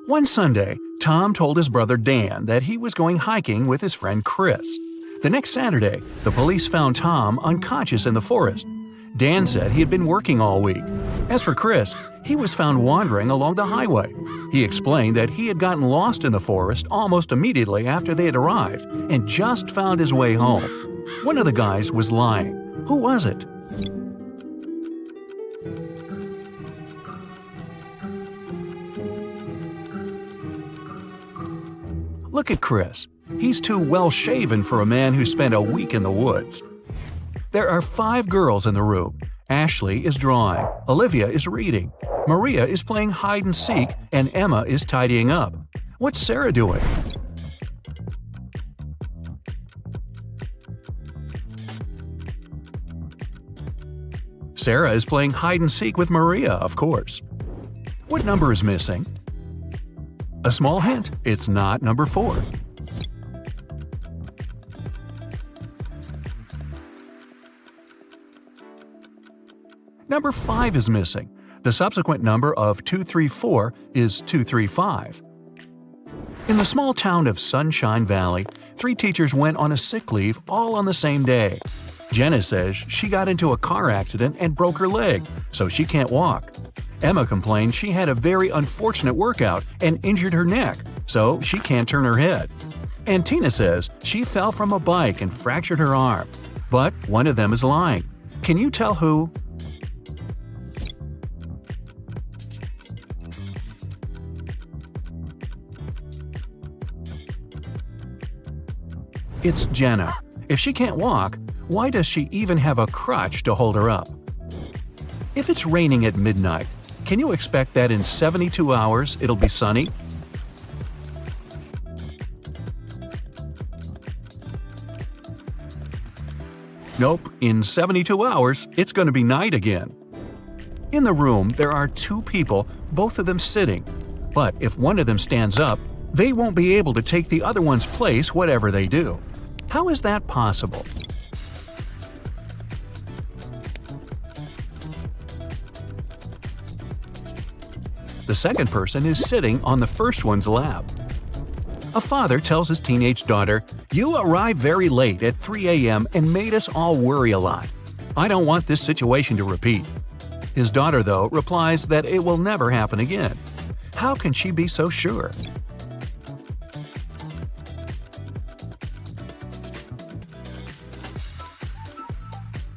One Sunday, Tom told his brother Dan that he was going hiking with his friend Chris. The next Saturday, the police found Tom unconscious in the forest. Dan said he had been working all week. As for Chris, he was found wandering along the highway. He explained that he had gotten lost in the forest almost immediately after they had arrived and just found his way home. One of the guys was lying. Who was it? Look at Chris. He's too well-shaven for a man who spent a week in the woods. There are 5 girls in the room. Ashley is drawing, Olivia is reading, Maria is playing hide-and-seek, and Emma is tidying up. What's Sarah doing? Sarah is playing hide-and-seek with Maria, of course. What number is missing? A small hint, it's not number 4. Number 5 is missing. The subsequent number of 234 is 235. In the small town of Sunshine Valley, 3 teachers went on a sick leave all on the same day. Jenna says she got into a car accident and broke her leg, so she can't walk. Emma complained she had a very unfortunate workout and injured her neck, so she can't turn her head. And Tina says she fell from a bike and fractured her arm. But one of them is lying. Can you tell who? It's Jenna. If she can't walk, why does she even have a crutch to hold her up? If it's raining at midnight, can you expect that in 72 hours it'll be sunny? Nope, in 72 hours, it's going to be night again. In the room, there are 2 people, both of them sitting. But if one of them stands up, they won't be able to take the other one's place whatever they do. How is that possible? The second person is sitting on the first one's lap. A father tells his teenage daughter, "You arrived very late at 3 a.m. and made us all worry a lot. I don't want this situation to repeat." His daughter, though, replies that it will never happen again. How can she be so sure?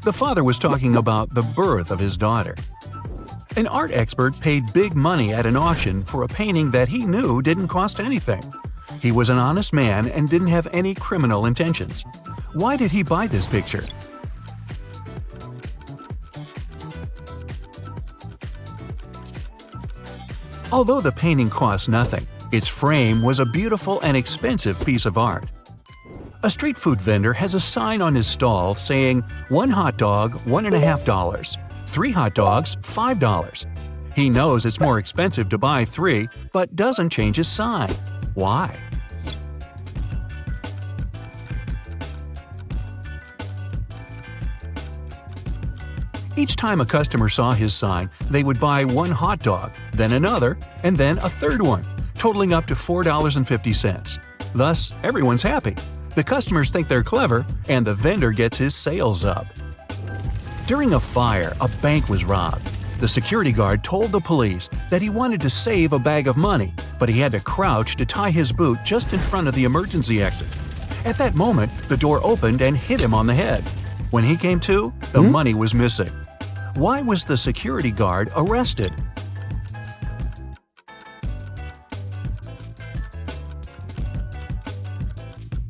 The father was talking about the birth of his daughter. An art expert paid big money at an auction for a painting that he knew didn't cost anything. He was an honest man and didn't have any criminal intentions. Why did he buy this picture? Although the painting cost nothing, its frame was a beautiful and expensive piece of art. A street food vendor has a sign on his stall saying, "1 hot dog, $1.50. 3 hot dogs, $5. He knows it's more expensive to buy 3, but doesn't change his sign. Why? Each time a customer saw his sign, they would buy 1 hot dog, then another, and then a third one, totaling up to $4.50. Thus, everyone's happy. The customers think they're clever, and the vendor gets his sales up. During a fire, a bank was robbed. The security guard told the police that he wanted to save a bag of money, but he had to crouch to tie his boot just in front of the emergency exit. At that moment, the door opened and hit him on the head. When he came to, the money was missing. Why was the security guard arrested?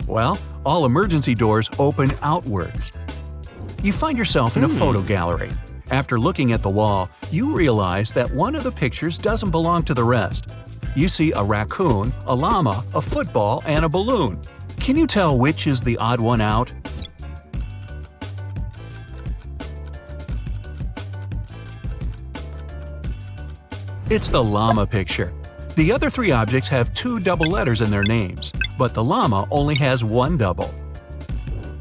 Well, all emergency doors open outwards. You find yourself in a photo gallery. After looking at the wall, you realize that one of the pictures doesn't belong to the rest. You see a raccoon, a llama, a football, and a balloon. Can you tell which is the odd one out? It's the llama picture. The other 3 objects have 2 double letters in their names, but the llama only has 1 double.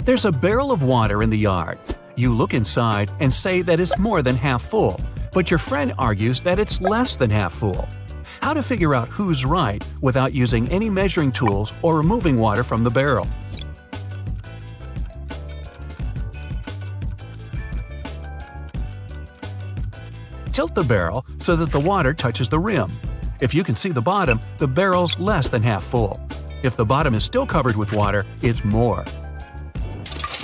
There's a barrel of water in the yard. You look inside and say that it's more than half full, but your friend argues that it's less than half full. How to figure out who's right without using any measuring tools or removing water from the barrel. Tilt the barrel so that the water touches the rim. If you can see the bottom, the barrel's less than half full. If the bottom is still covered with water, it's more.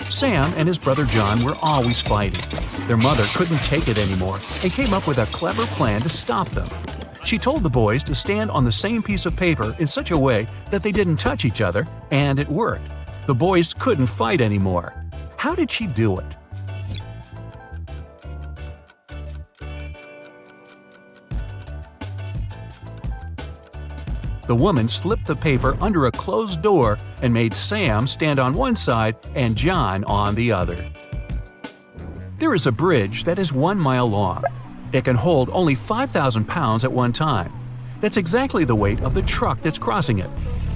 Sam and his brother John were always fighting. Their mother couldn't take it anymore and came up with a clever plan to stop them. She told the boys to stand on the same piece of paper in such a way that they didn't touch each other, and it worked. The boys couldn't fight anymore. How did she do it? The woman slipped the paper under a closed door and made Sam stand on one side and John on the other. There is a bridge that is 1 mile long. It can hold only 5,000 pounds at one time. That's exactly the weight of the truck that's crossing it.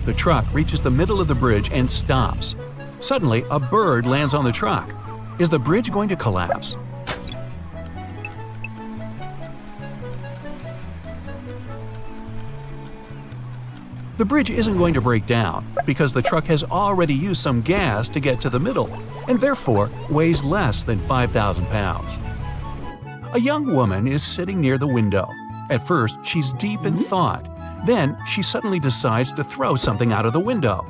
The truck reaches the middle of the bridge and stops. Suddenly, a bird lands on the truck. Is the bridge going to collapse? The bridge isn't going to break down because the truck has already used some gas to get to the middle and therefore weighs less than 5,000 pounds. A young woman is sitting near the window. At first, she's deep in thought. Then, she suddenly decides to throw something out of the window.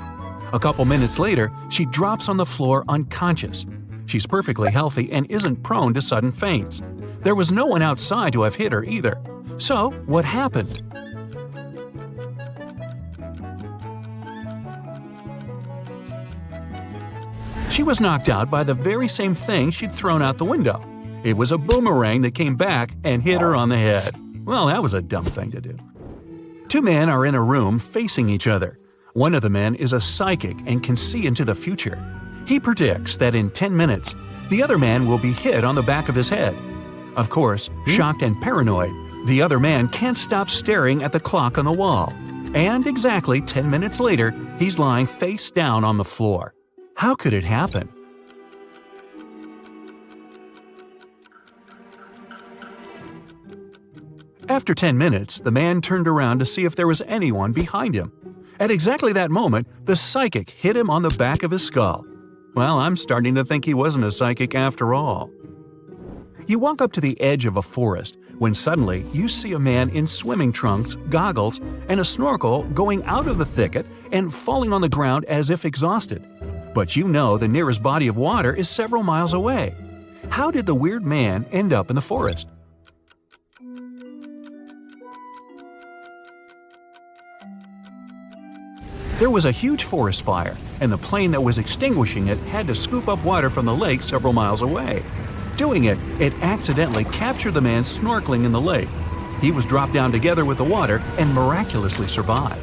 A couple minutes later, she drops on the floor unconscious. She's perfectly healthy and isn't prone to sudden faints. There was no one outside to have hit her either. So, what happened? She was knocked out by the very same thing she'd thrown out the window. It was a boomerang that came back and hit her on the head. Well, that was a dumb thing to do. Two men are in a room facing each other. One of the men is a psychic and can see into the future. He predicts that in 10 minutes, the other man will be hit on the back of his head. Of course, shocked and paranoid, the other man can't stop staring at the clock on the wall. And exactly 10 minutes later, he's lying face down on the floor. How could it happen? After 10 minutes, the man turned around to see if there was anyone behind him. At exactly that moment, the psychic hit him on the back of his skull. Well, I'm starting to think he wasn't a psychic after all. You walk up to the edge of a forest when suddenly you see a man in swimming trunks, goggles, and a snorkel going out of the thicket and falling on the ground as if exhausted. But you know the nearest body of water is several miles away. How did the weird man end up in the forest? There was a huge forest fire, and the plane that was extinguishing it had to scoop up water from the lake several miles away. Doing it, it accidentally captured the man snorkeling in the lake. He was dropped down together with the water and miraculously survived.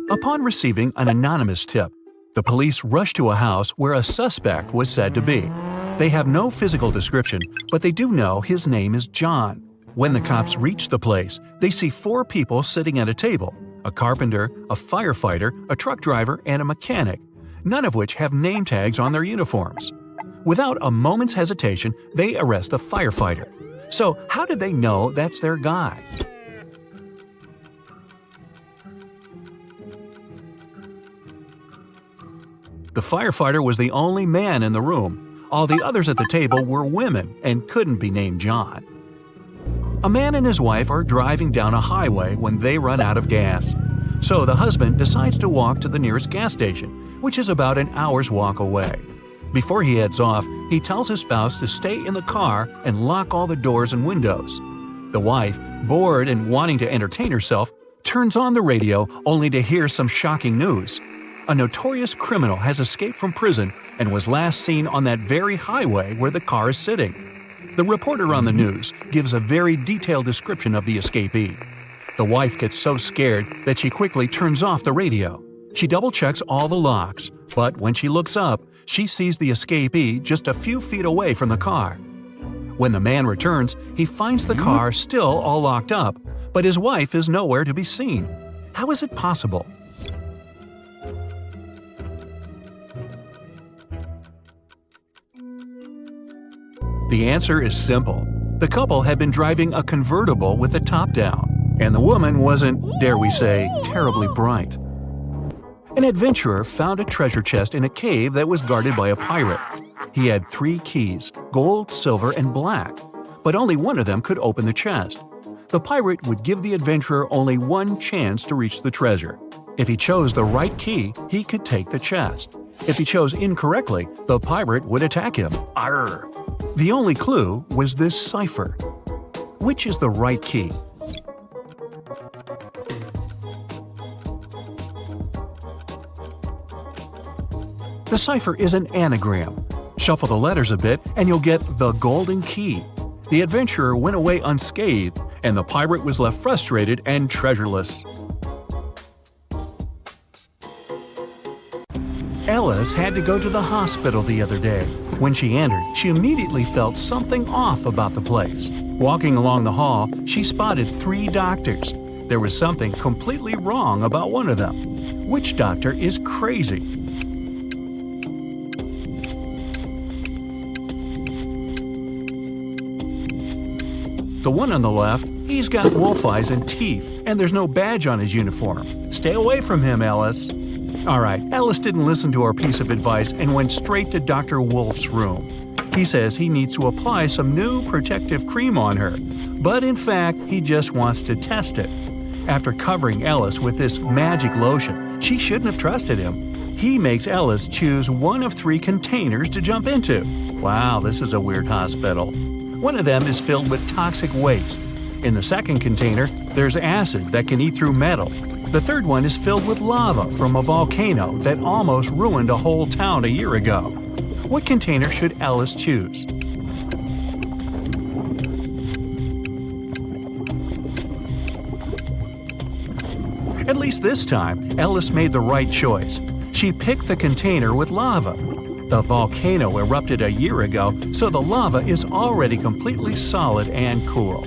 Upon receiving an anonymous tip, the police rushed to a house where a suspect was said to be. They have no physical description, but they do know his name is John. When the cops reach the place, they see 4 people sitting at a table: a carpenter, a firefighter, a truck driver, and a mechanic, none of which have name tags on their uniforms. Without a moment's hesitation, they arrest the firefighter. So how did they know that's their guy? The firefighter was the only man in the room. All the others at the table were women and couldn't be named John. A man and his wife are driving down a highway when they run out of gas. So the husband decides to walk to the nearest gas station, which is about an hour's walk away. Before he heads off, he tells his spouse to stay in the car and lock all the doors and windows. The wife, bored and wanting to entertain herself, turns on the radio only to hear some shocking news. A notorious criminal has escaped from prison and was last seen on that very highway where the car is sitting. The reporter on the news gives a very detailed description of the escapee. The wife gets so scared that she quickly turns off the radio. She double-checks all the locks, but when she looks up, she sees the escapee just a few feet away from the car. When the man returns, he finds the car still all locked up, but his wife is nowhere to be seen. How is it possible? The answer is simple. The couple had been driving a convertible with the top down. And the woman wasn't, dare we say, terribly bright. An adventurer found a treasure chest in a cave that was guarded by a pirate. He had 3 keys, gold, silver, and black, but only one of them could open the chest. The pirate would give the adventurer only one chance to reach the treasure. If he chose the right key, he could take the chest. If he chose incorrectly, the pirate would attack him. Arr! The only clue was this cipher. Which is the right key? The cipher is an anagram. Shuffle the letters a bit and you'll get the golden key. The adventurer went away unscathed, and the pirate was left frustrated and treasureless. Alice had to go to the hospital the other day. When she entered, she immediately felt something off about the place. Walking along the hall, she spotted 3 doctors. There was something completely wrong about one of them. Which doctor is crazy? The one on the left, he's got wolf eyes and teeth, and there's no badge on his uniform. Stay away from him, Alice. Alright, Alice didn't listen to our piece of advice and went straight to Dr. Wolf's room. He says he needs to apply some new protective cream on her, but in fact, he just wants to test it. After covering Alice with this magic lotion, she shouldn't have trusted him. He makes Alice choose one of 3 containers to jump into. Wow, this is a weird hospital. One of them is filled with toxic waste. In the second container, there's acid that can eat through metal. The third one is filled with lava from a volcano that almost ruined a whole town a year ago. What container should Alice choose? At least this time, Alice made the right choice. She picked the container with lava. The volcano erupted a year ago, so the lava is already completely solid and cool.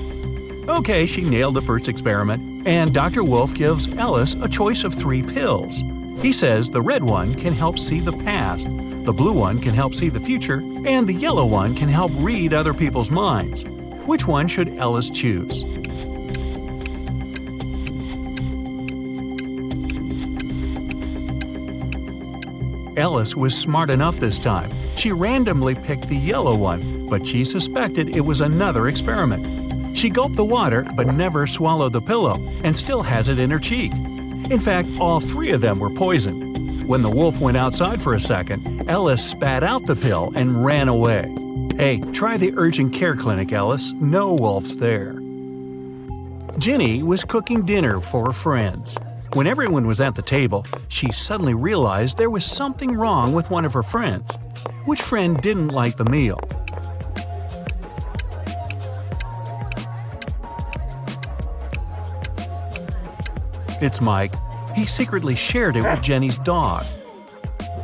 Okay, she nailed the first experiment, and Dr. Wolf gives Alice a choice of 3 pills. He says the red one can help see the past, the blue one can help see the future, and the yellow one can help read other people's minds. Which one should Alice choose? Alice was smart enough this time. She randomly picked the yellow one, but she suspected it was another experiment. She gulped the water but never swallowed the pillow and still has it in her cheek. In fact, all 3 of them were poisoned. When the wolf went outside for a second, Alice spat out the pill and ran away. Hey, try the urgent care clinic, Alice. No wolves there. Ginny was cooking dinner for her friends. When everyone was at the table, she suddenly realized there was something wrong with one of her friends. Which friend didn't like the meal? It's Mike. He secretly shared it with Jenny's dog.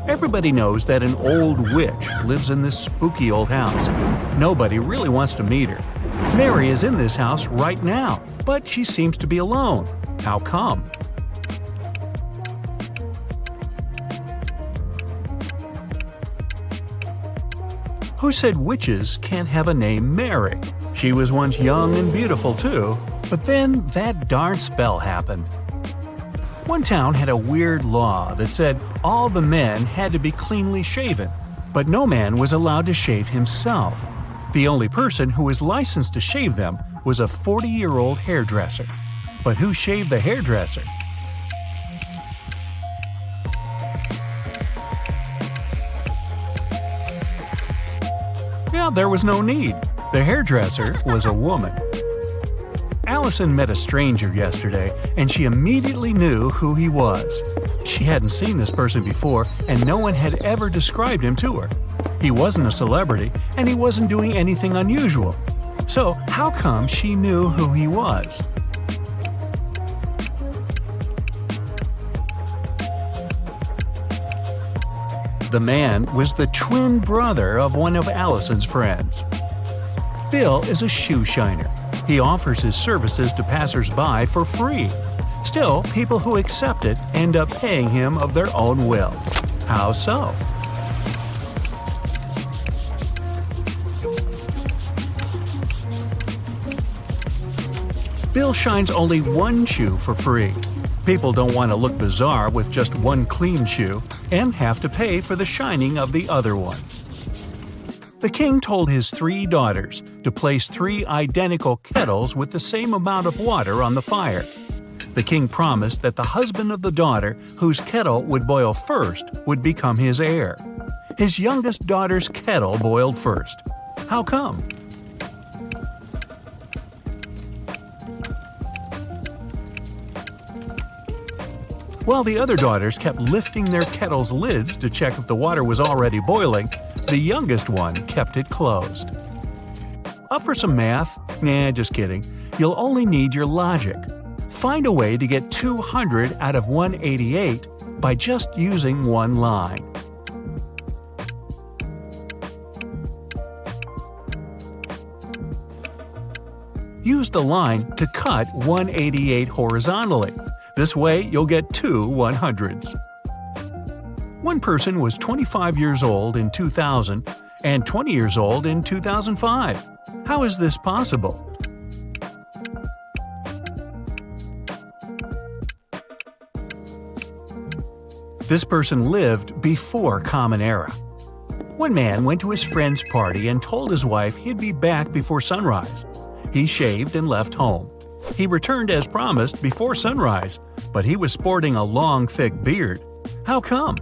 Everybody knows that an old witch lives in this spooky old house. Nobody really wants to meet her. Mary is in this house right now, but she seems to be alone. How come? Who said witches can't have a name Mary? She was once young and beautiful too, but then that darn spell happened. One town had a weird law that said all the men had to be cleanly shaven, but no man was allowed to shave himself. The only person who was licensed to shave them was a 40-year-old hairdresser. But who shaved the hairdresser? Yeah, there was no need. The hairdresser was a woman. Allison met a stranger yesterday, and she immediately knew who he was. She hadn't seen this person before, and no one had ever described him to her. He wasn't a celebrity, and he wasn't doing anything unusual. So how come she knew who he was? The man was the twin brother of one of Allison's friends. Bill is a shoe shiner. He offers his services to passers-by for free. Still, people who accept it end up paying him of their own will. How so? Bill shines only one shoe for free. People don't want to look bizarre with just one clean shoe and have to pay for the shining of the other one. The king told his 3 daughters to place 3 identical kettles with the same amount of water on the fire. The king promised that the husband of the daughter whose kettle would boil first would become his heir. His youngest daughter's kettle boiled first. How come? While the other daughters kept lifting their kettle's lids to check if the water was already boiling, the youngest one kept it closed. Up for some math? Nah, just kidding. You'll only need your logic. Find a way to get 200 out of 188 by just using one line. Use the line to cut 188 horizontally. This way, you'll get 2 100s. One person was 25 years old in 2000 and 20 years old in 2005. How is this possible? This person lived before Common Era. One man went to his friend's party and told his wife he'd be back before sunrise. He shaved and left home. He returned as promised before sunrise, but he was sporting a long, thick beard. How come?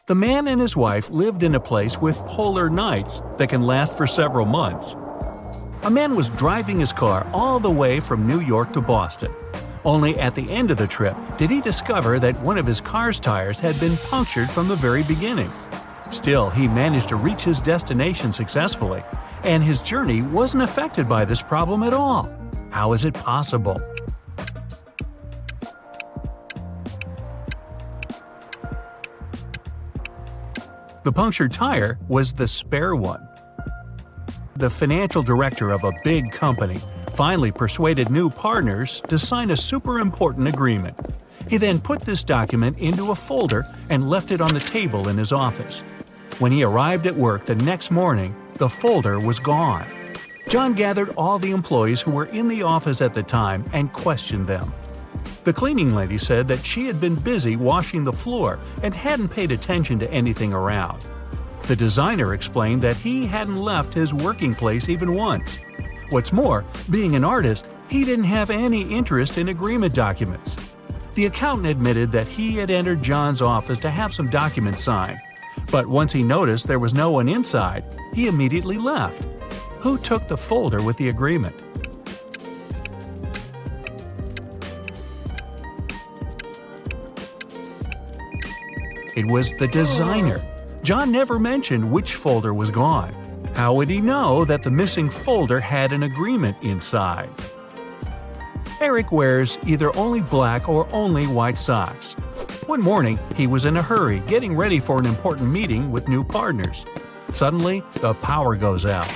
The man and his wife lived in a place with polar nights that can last for several months. A man was driving his car all the way from New York to Boston. Only at the end of the trip did he discover that one of his car's tires had been punctured from the very beginning. Still, he managed to reach his destination successfully, and his journey wasn't affected by this problem at all. How is it possible? The punctured tire was the spare one. The financial director of a big company finally persuaded new partners to sign a super important agreement. He then put this document into a folder and left it on the table in his office. When he arrived at work the next morning, the folder was gone. John gathered all the employees who were in the office at the time and questioned them. The cleaning lady said that she had been busy washing the floor and hadn't paid attention to anything around. The designer explained that he hadn't left his working place even once. What's more, being an artist, he didn't have any interest in agreement documents. The accountant admitted that he had entered John's office to have some documents signed. But once he noticed there was no one inside, he immediately left. Who took the folder with the agreement? It was the designer. John never mentioned which folder was gone. How would he know that the missing folder had an agreement inside? Eric wears either only black or only white socks. One morning, he was in a hurry getting ready for an important meeting with new partners. Suddenly, the power goes out.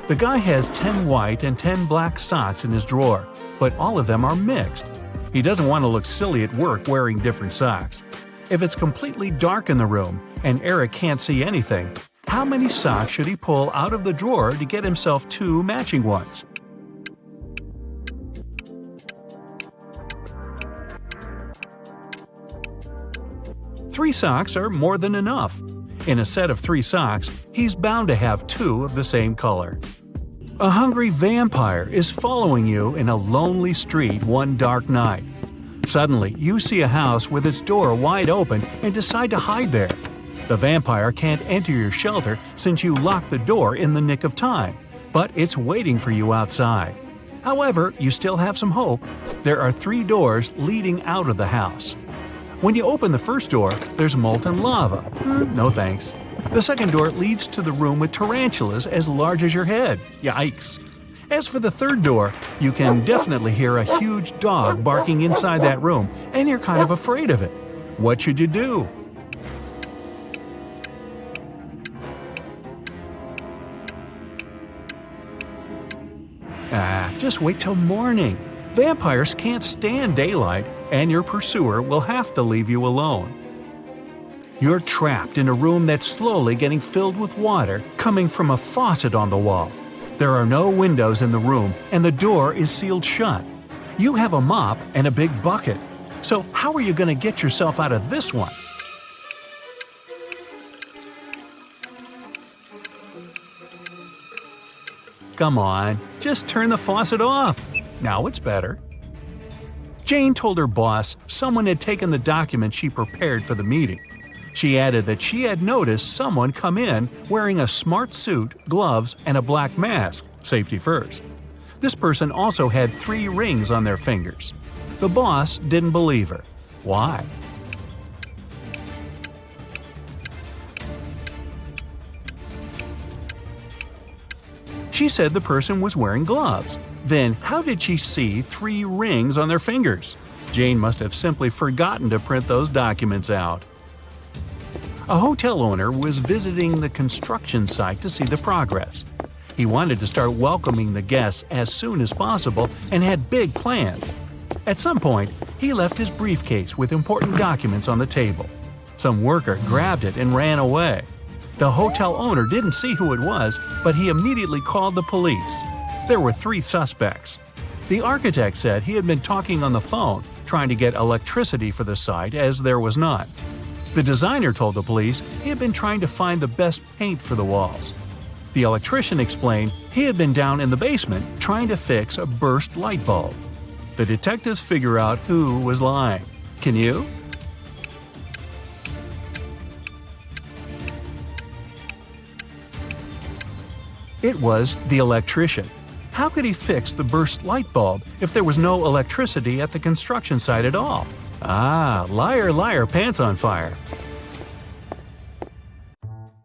The guy has 10 white and 10 black socks in his drawer, but all of them are mixed. He doesn't want to look silly at work wearing different socks. If it's completely dark in the room and Eric can't see anything, how many socks should he pull out of the drawer to get himself 2 matching ones? Three socks are more than enough. In a set of 3 socks, he's bound to have 2 of the same color. A hungry vampire is following you in a lonely street one dark night. Suddenly, you see a house with its door wide open and decide to hide there. The vampire can't enter your shelter since you locked the door in the nick of time, but it's waiting for you outside. However, you still have some hope. There are 3 doors leading out of the house. When you open the first door, there's molten lava. No thanks. The second door leads to the room with tarantulas as large as your head. Yikes. As for the third door, you can definitely hear a huge dog barking inside that room, and you're kind of afraid of it. What should you do? Just wait till morning. Vampires can't stand daylight, and your pursuer will have to leave you alone. You're trapped in a room that's slowly getting filled with water coming from a faucet on the wall. There are no windows in the room and the door is sealed shut. You have a mop and a big bucket. So how are you going to get yourself out of this one? Come on, just turn the faucet off. Now it's better. Jane told her boss someone had taken the document she prepared for the meeting. She added that she had noticed someone come in wearing a smart suit, gloves, and a black mask, safety first. This person also had 3 rings on their fingers. The boss didn't believe her. Why? She said the person was wearing gloves. Then how did she see 3 rings on their fingers? Jane must have simply forgotten to print those documents out. A hotel owner was visiting the construction site to see the progress. He wanted to start welcoming the guests as soon as possible and had big plans. At some point, he left his briefcase with important documents on the table. Some worker grabbed it and ran away. The hotel owner didn't see who it was, but he immediately called the police. There were 3 suspects. The architect said he had been talking on the phone, trying to get electricity for the site as there was none. The designer told the police he had been trying to find the best paint for the walls. The electrician explained he had been down in the basement trying to fix a burst light bulb. The detectives figure out who was lying. Can you? It was the electrician. How could he fix the burst light bulb if there was no electricity at the construction site at all? Ah, liar, liar, pants on fire.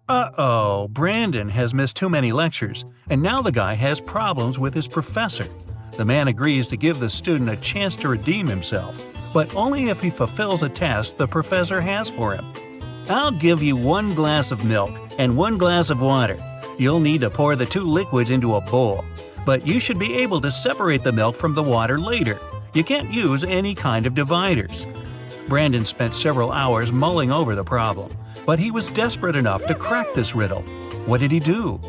Uh-oh, Brandon has missed too many lectures, and now the guy has problems with his professor. The man agrees to give the student a chance to redeem himself, but only if he fulfills a task the professor has for him. I'll give you 1 glass of milk and 1 glass of water. You'll need to pour the 2 liquids into a bowl, but you should be able to separate the milk from the water later. You can't use any kind of dividers. Brandon spent several hours mulling over the problem, but he was desperate enough to crack this riddle. What did he do?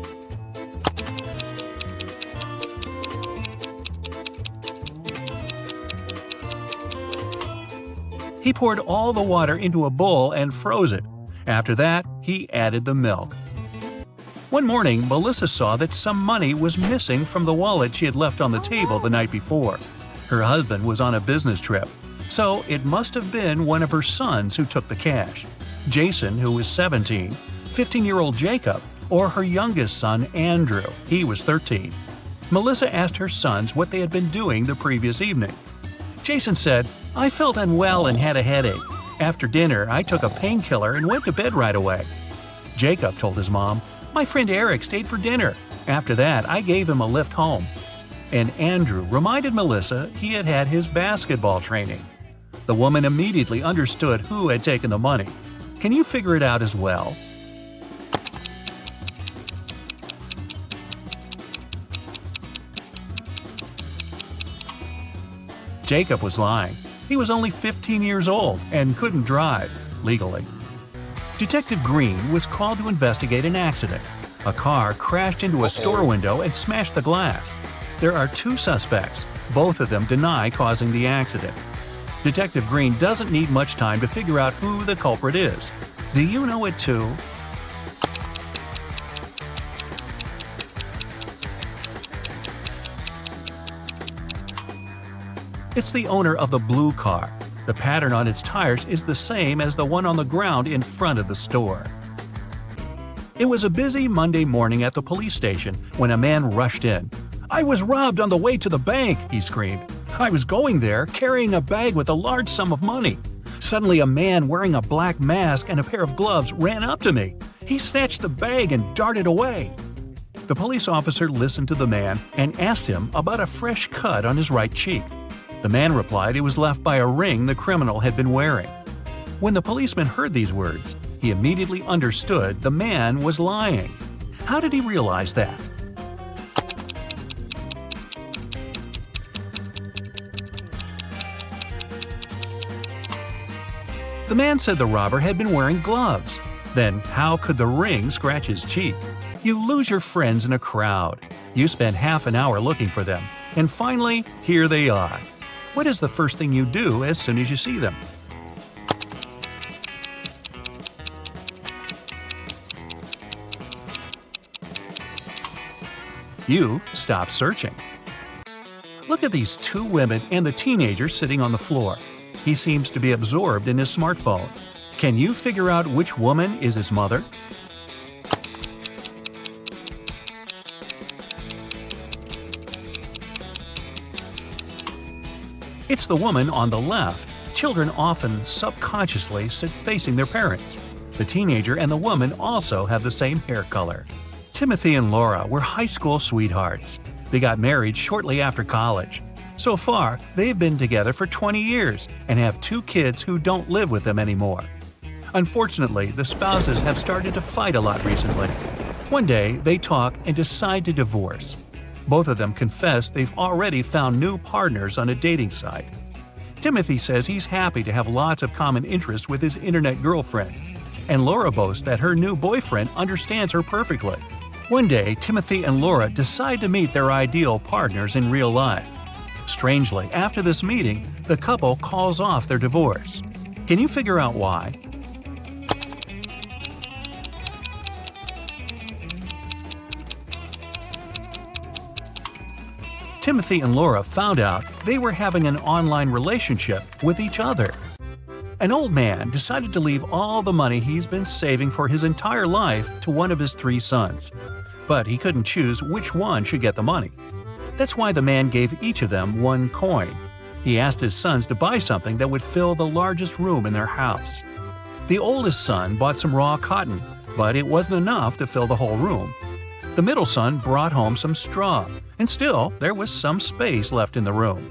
He poured all the water into a bowl and froze it. After that, he added the milk. One morning, Melissa saw that some money was missing from the wallet she had left on the table the night before. Her husband was on a business trip, so it must have been one of her sons who took the cash. Jason, who was 17, 15-year-old Jacob, or her youngest son, Andrew. He was 13. Melissa asked her sons what they had been doing the previous evening. Jason said, "I felt unwell and had a headache. After dinner, I took a painkiller and went to bed right away." Jacob told his mom, "My friend Eric stayed for dinner. After that, I gave him a lift home." And Andrew reminded Melissa he had had his basketball training. The woman immediately understood who had taken the money. Can you figure it out as well? Jacob was lying. He was only 15 years old and couldn't drive, legally. Detective Green was called to investigate an accident. A car crashed into a store window and smashed the glass. There are 2 suspects. Both of them deny causing the accident. Detective Green doesn't need much time to figure out who the culprit is. Do you know it too? It's the owner of the blue car. The pattern on its tires is the same as the one on the ground in front of the store. It was a busy Monday morning at the police station when a man rushed in. "I was robbed on the way to the bank," he screamed. "I was going there carrying a bag with a large sum of money. Suddenly a man wearing a black mask and a pair of gloves ran up to me. He snatched the bag and darted away." The police officer listened to the man and asked him about a fresh cut on his right cheek. The man replied it was left by a ring the criminal had been wearing. When the policeman heard these words, he immediately understood the man was lying. How did he realize that? The man said the robber had been wearing gloves. Then how could the ring scratch his cheek? You lose your friends in a crowd. You spend half an hour looking for them, and finally, here they are. What is the first thing you do as soon as you see them? You stop searching. Look at these two women and the teenager sitting on the floor. He seems to be absorbed in his smartphone. Can you figure out which woman is his mother? It's the woman on the left. Children often subconsciously sit facing their parents. The teenager and the woman also have the same hair color. Timothy and Laura were high school sweethearts. They got married shortly after college. So far, they've been together for 20 years and have 2 kids who don't live with them anymore. Unfortunately, the spouses have started to fight a lot recently. One day, they talk and decide to divorce. Both of them confess they've already found new partners on a dating site. Timothy says he's happy to have lots of common interests with his internet girlfriend, and Laura boasts that her new boyfriend understands her perfectly. One day, Timothy and Laura decide to meet their ideal partners in real life. Strangely, after this meeting, the couple calls off their divorce. Can you figure out why? Timothy and Laura found out they were having an online relationship with each other. An old man decided to leave all the money he's been saving for his entire life to one of his 3 sons. But he couldn't choose which one should get the money. That's why the man gave each of them 1 coin. He asked his sons to buy something that would fill the largest room in their house. The oldest son bought some raw cotton, but it wasn't enough to fill the whole room. The middle son brought home some straw, and still there was some space left in the room.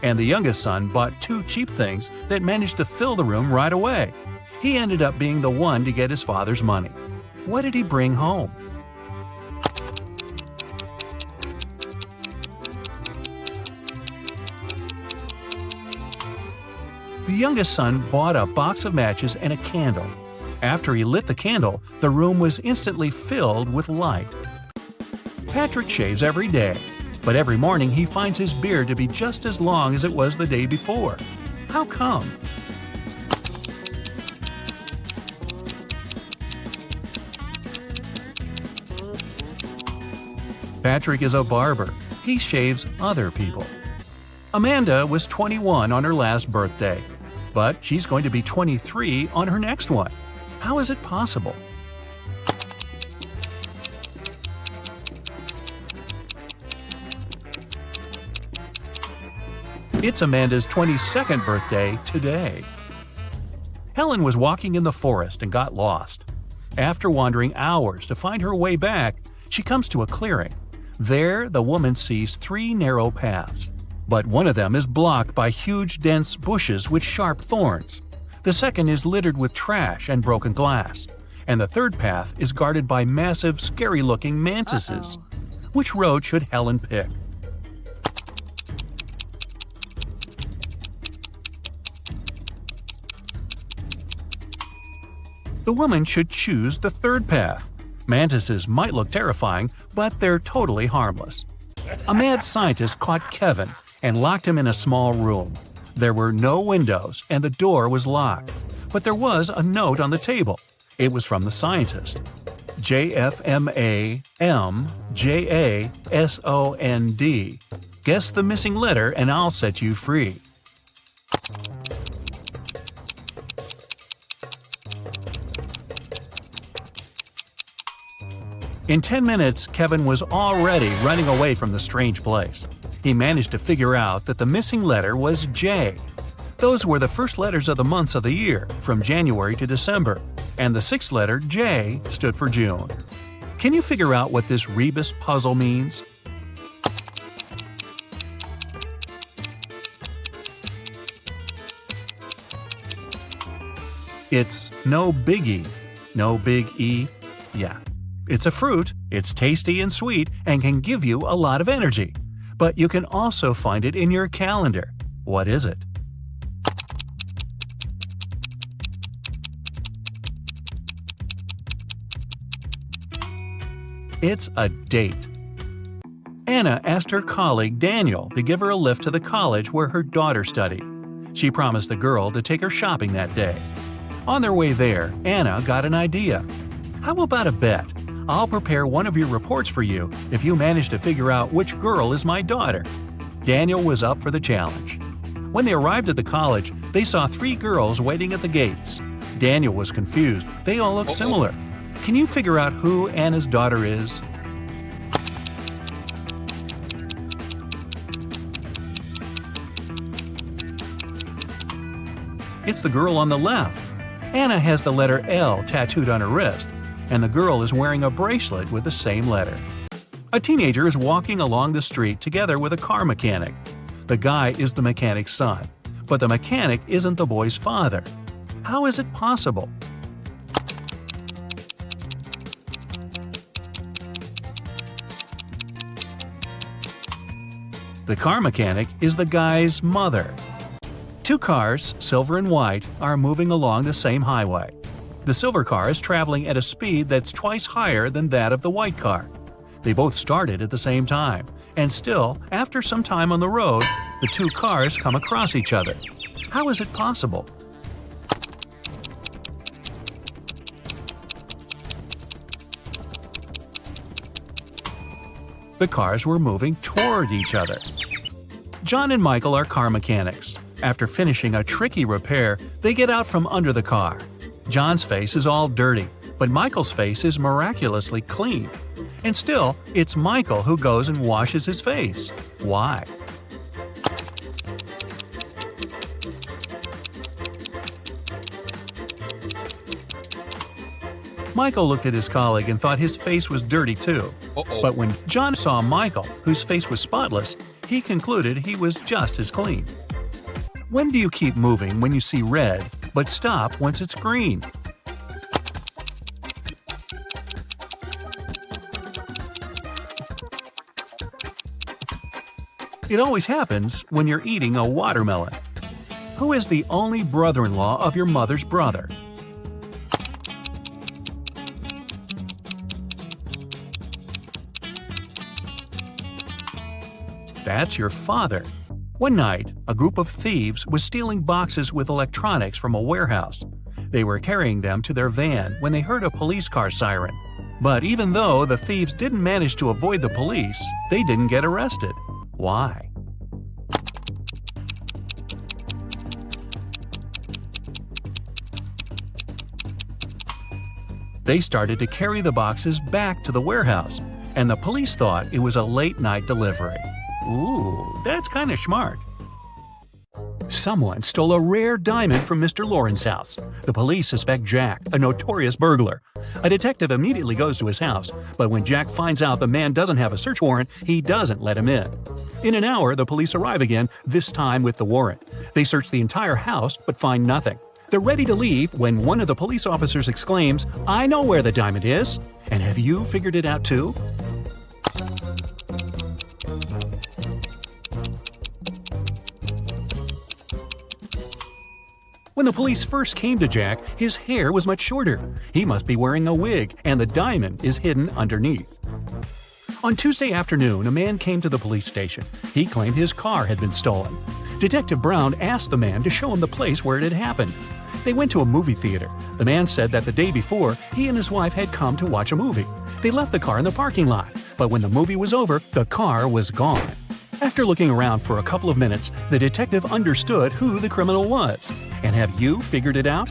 And the youngest son bought 2 cheap things that managed to fill the room right away. He ended up being the one to get his father's money. What did he bring home? The youngest son bought a box of matches and a candle. After he lit the candle, the room was instantly filled with light. Patrick shaves every day, but every morning he finds his beard to be just as long as it was the day before. How come? Patrick is a barber. He shaves other people. Amanda was 21 on her last birthday, but she's going to be 23 on her next one. How is it possible? It's Amanda's 22nd birthday today. Helen was walking in the forest and got lost. After wandering hours to find her way back, she comes to a clearing. There, the woman sees 3 narrow paths, but one of them is blocked by huge, dense bushes with sharp thorns. The second is littered with trash and broken glass, and the third path is guarded by massive, scary-looking mantises. Which road should Helen pick? The woman should choose the third path. Mantises might look terrifying, but they're totally harmless. A mad scientist caught Kevin and locked him in a small room. There were no windows and the door was locked, but there was a note on the table. It was from the scientist. JFMAMJASOND. Guess the missing letter and I'll set you free. In 10 minutes, Kevin was already running away from the strange place. He managed to figure out that the missing letter was J. Those were the first letters of the months of the year, from January to December, and the 6th letter, J, stood for June. Can you figure out what this rebus puzzle means? It's no biggie. No big E? Yeah. It's a fruit, it's tasty and sweet, and can give you a lot of energy. But you can also find it in your calendar. What is it? It's a date. Anna asked her colleague Daniel to give her a lift to the college where her daughter studied. She promised the girl to take her shopping that day. On their way there, Anna got an idea. How about a bet? I'll prepare one of your reports for you if you manage to figure out which girl is my daughter. Daniel was up for the challenge. When they arrived at the college, they saw 3 girls waiting at the gates. Daniel was confused. They all looked similar. Can you figure out who Anna's daughter is? It's the girl on the left. Anna has the letter L tattooed on her wrist, and the girl is wearing a bracelet with the same letter. A teenager is walking along the street together with a car mechanic. The guy is the mechanic's son, but the mechanic isn't the boy's father. How is it possible? The car mechanic is the guy's mother. 2 cars, silver and white, are moving along the same highway. The silver car is traveling at a speed that's twice higher than that of the white car. They both started at the same time, and still, after some time on the road, the 2 cars come across each other. How is it possible? The cars were moving toward each other. John and Michael are car mechanics. After finishing a tricky repair, they get out from under the car. John's face is all dirty, but Michael's face is miraculously clean. And still, it's Michael who goes and washes his face. Why? Michael looked at his colleague and thought his face was dirty too. But when John saw Michael, whose face was spotless, he concluded he was just as clean. When do you keep moving when you see red, but stop once it's green? It always happens when you're eating a watermelon. Who is the only brother-in-law of your mother's brother? That's your father. One night, a group of thieves was stealing boxes with electronics from a warehouse. They were carrying them to their van when they heard a police car siren. But even though the thieves didn't manage to avoid the police, they didn't get arrested. Why? They started to carry the boxes back to the warehouse, and the police thought it was a late-night delivery. Ooh, that's kind of smart. Someone stole a rare diamond from Mr. Lauren's house. The police suspect Jack, a notorious burglar. A detective immediately goes to his house, but when Jack finds out the man doesn't have a search warrant, he doesn't let him in. In an hour, the police arrive again, this time with the warrant. They search the entire house but find nothing. They're ready to leave when one of the police officers exclaims, "I know where the diamond is! And have you figured it out too?" When the police first came to Jack, his hair was much shorter. He must be wearing a wig, and the diamond is hidden underneath. On Tuesday afternoon, a man came to the police station. He claimed his car had been stolen. Detective Brown asked the man to show him the place where it had happened. They went to a movie theater. The man said that the day before, he and his wife had come to watch a movie. They left the car in the parking lot, but when the movie was over, the car was gone. After looking around for a couple of minutes, the detective understood who the criminal was. And have you figured it out?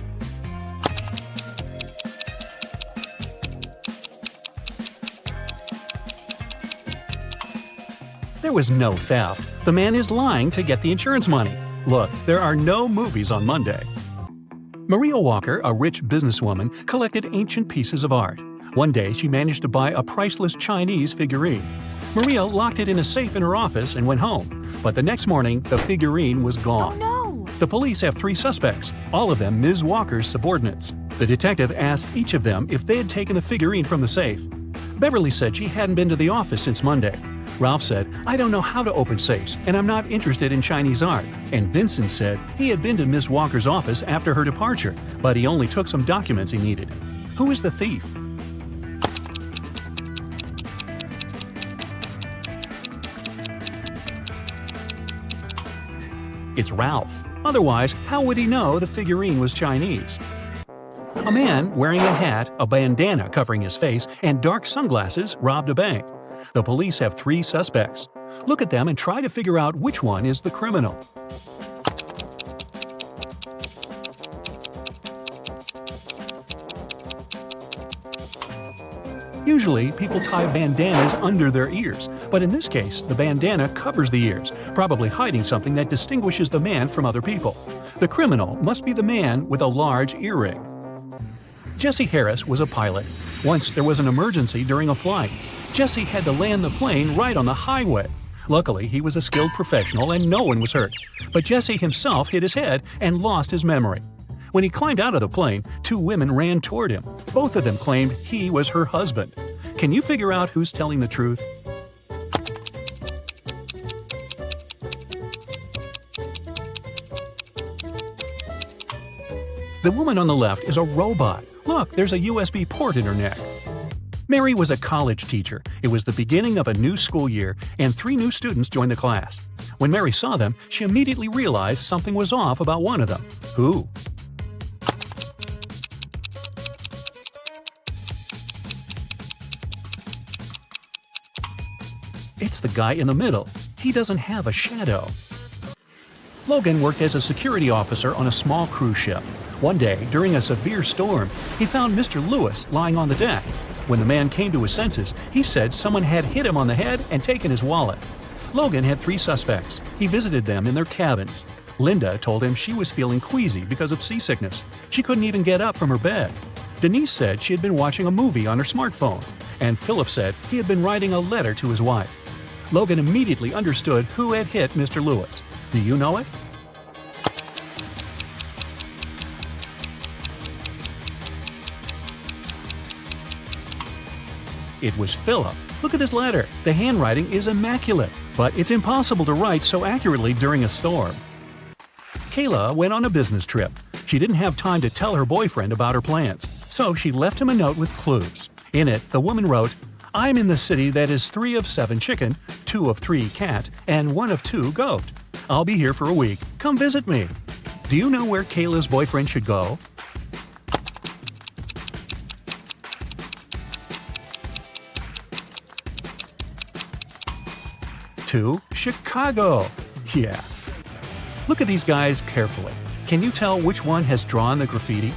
There was no theft. The man is lying to get the insurance money. Look, there are no movies on Monday. Maria Walker, a rich businesswoman, collected ancient pieces of art. One day, she managed to buy a priceless Chinese figurine. Maria locked it in a safe in her office and went home. But the next morning, the figurine was gone. Oh no! The police have 3 suspects, all of them Ms. Walker's subordinates. The detective asked each of them if they had taken the figurine from the safe. Beverly said she hadn't been to the office since Monday. Ralph said, "I don't know how to open safes, and I'm not interested in Chinese art." And Vincent said he had been to Ms. Walker's office after her departure, but he only took some documents he needed. Who is the thief? It's Ralph. Otherwise, how would he know the figurine was Chinese? A man wearing a hat, a bandana covering his face, and dark sunglasses robbed a bank. The police have 3 suspects. Look at them and try to figure out which one is the criminal. Usually, people tie bandanas under their ears, but in this case, the bandana covers the ears, probably hiding something that distinguishes the man from other people. The criminal must be the man with a large earring. Jesse Harris was a pilot. Once there was an emergency during a flight. Jesse had to land the plane right on the highway. Luckily, he was a skilled professional and no one was hurt. But Jesse himself hit his head and lost his memory. When he climbed out of the plane, 2 women ran toward him. Both of them claimed he was her husband. Can you figure out who's telling the truth? The woman on the left is a robot. Look, there's a USB port in her neck. Mary was a college teacher. It was the beginning of a new school year, and 3 new students joined the class. When Mary saw them, she immediately realized something was off about one of them. Who? It's the guy in the middle. He doesn't have a shadow. Logan worked as a security officer on a small cruise ship. One day, during a severe storm, he found Mr. Lewis lying on the deck. When the man came to his senses, he said someone had hit him on the head and taken his wallet. Logan had 3 suspects. He visited them in their cabins. Linda told him she was feeling queasy because of seasickness. She couldn't even get up from her bed. Denise said she had been watching a movie on her smartphone. And Philip said he had been writing a letter to his wife. Logan immediately understood who had hit Mr. Lewis. Do you know it? It was Philip. Look at his letter. The handwriting is immaculate, but it's impossible to write so accurately during a storm. Kayla went on a business trip. She didn't have time to tell her boyfriend about her plans, so she left him a note with clues. In it, the woman wrote, "I'm in the city that is 3 of 7 chicken, 2 of 3 cat, and 1 of 2 goat. I'll be here for a week. Come visit me." Do you know where Kayla's boyfriend should go? To Chicago. Yeah. Look at these guys carefully. Can you tell which one has drawn the graffiti?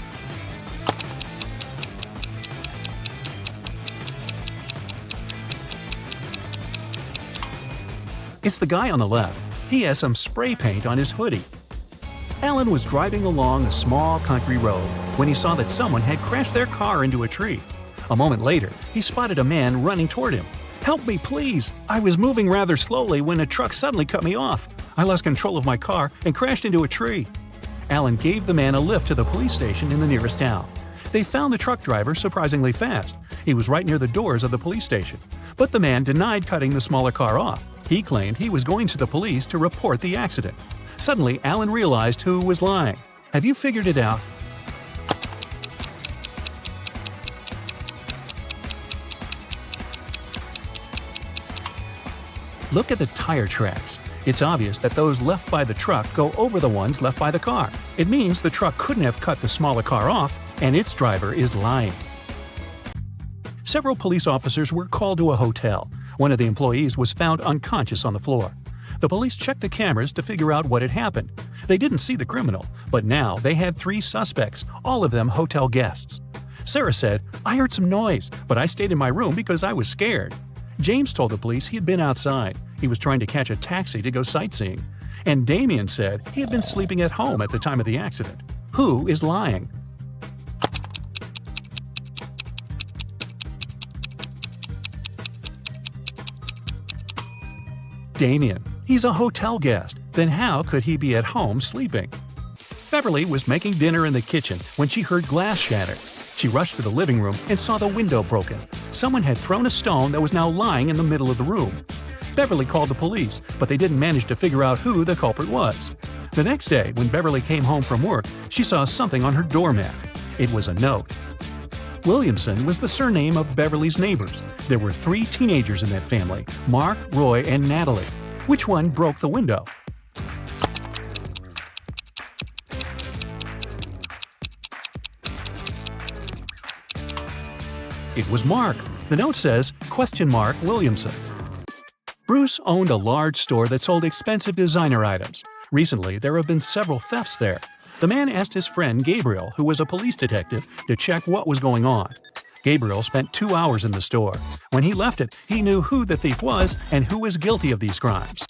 It's the guy on the left. He has some spray paint on his hoodie. Alan was driving along a small country road when he saw that someone had crashed their car into a tree. A moment later, he spotted a man running toward him. "Help me, please! I was moving rather slowly when a truck suddenly cut me off. I lost control of my car and crashed into a tree." Alan gave the man a lift to the police station in the nearest town. They found the truck driver surprisingly fast. He was right near the doors of the police station. But the man denied cutting the smaller car off. He claimed he was going to the police to report the accident. Suddenly, Alan realized who was lying. Have you figured it out? Look at the tire tracks. It's obvious that those left by the truck go over the ones left by the car. It means the truck couldn't have cut the smaller car off, and its driver is lying. Several police officers were called to a hotel. One of the employees was found unconscious on the floor. The police checked the cameras to figure out what had happened. They didn't see the criminal, but now they had 3 suspects, all of them hotel guests. Sarah said, "I heard some noise, but I stayed in my room because I was scared." James told the police he had been outside. He was trying to catch a taxi to go sightseeing. And Damien said he had been sleeping at home at the time of the accident. Who is lying? Damien. He's a hotel guest. Then how could he be at home sleeping? Beverly was making dinner in the kitchen when she heard glass shatter. She rushed to the living room and saw the window broken. Someone had thrown a stone that was now lying in the middle of the room. Beverly called the police, but they didn't manage to figure out who the culprit was. The next day, when Beverly came home from work, she saw something on her doormat. It was a note. Williamson was the surname of Beverly's neighbors. There were 3 teenagers in that family, Mark, Roy, and Natalie. Which one broke the window? It was Mark. The note says, Williamson. Bruce owned a large store that sold expensive designer items. Recently, there have been several thefts there. The man asked his friend Gabriel, who was a police detective, to check what was going on. Gabriel spent 2 hours in the store. When he left it, he knew who the thief was and who is guilty of these crimes.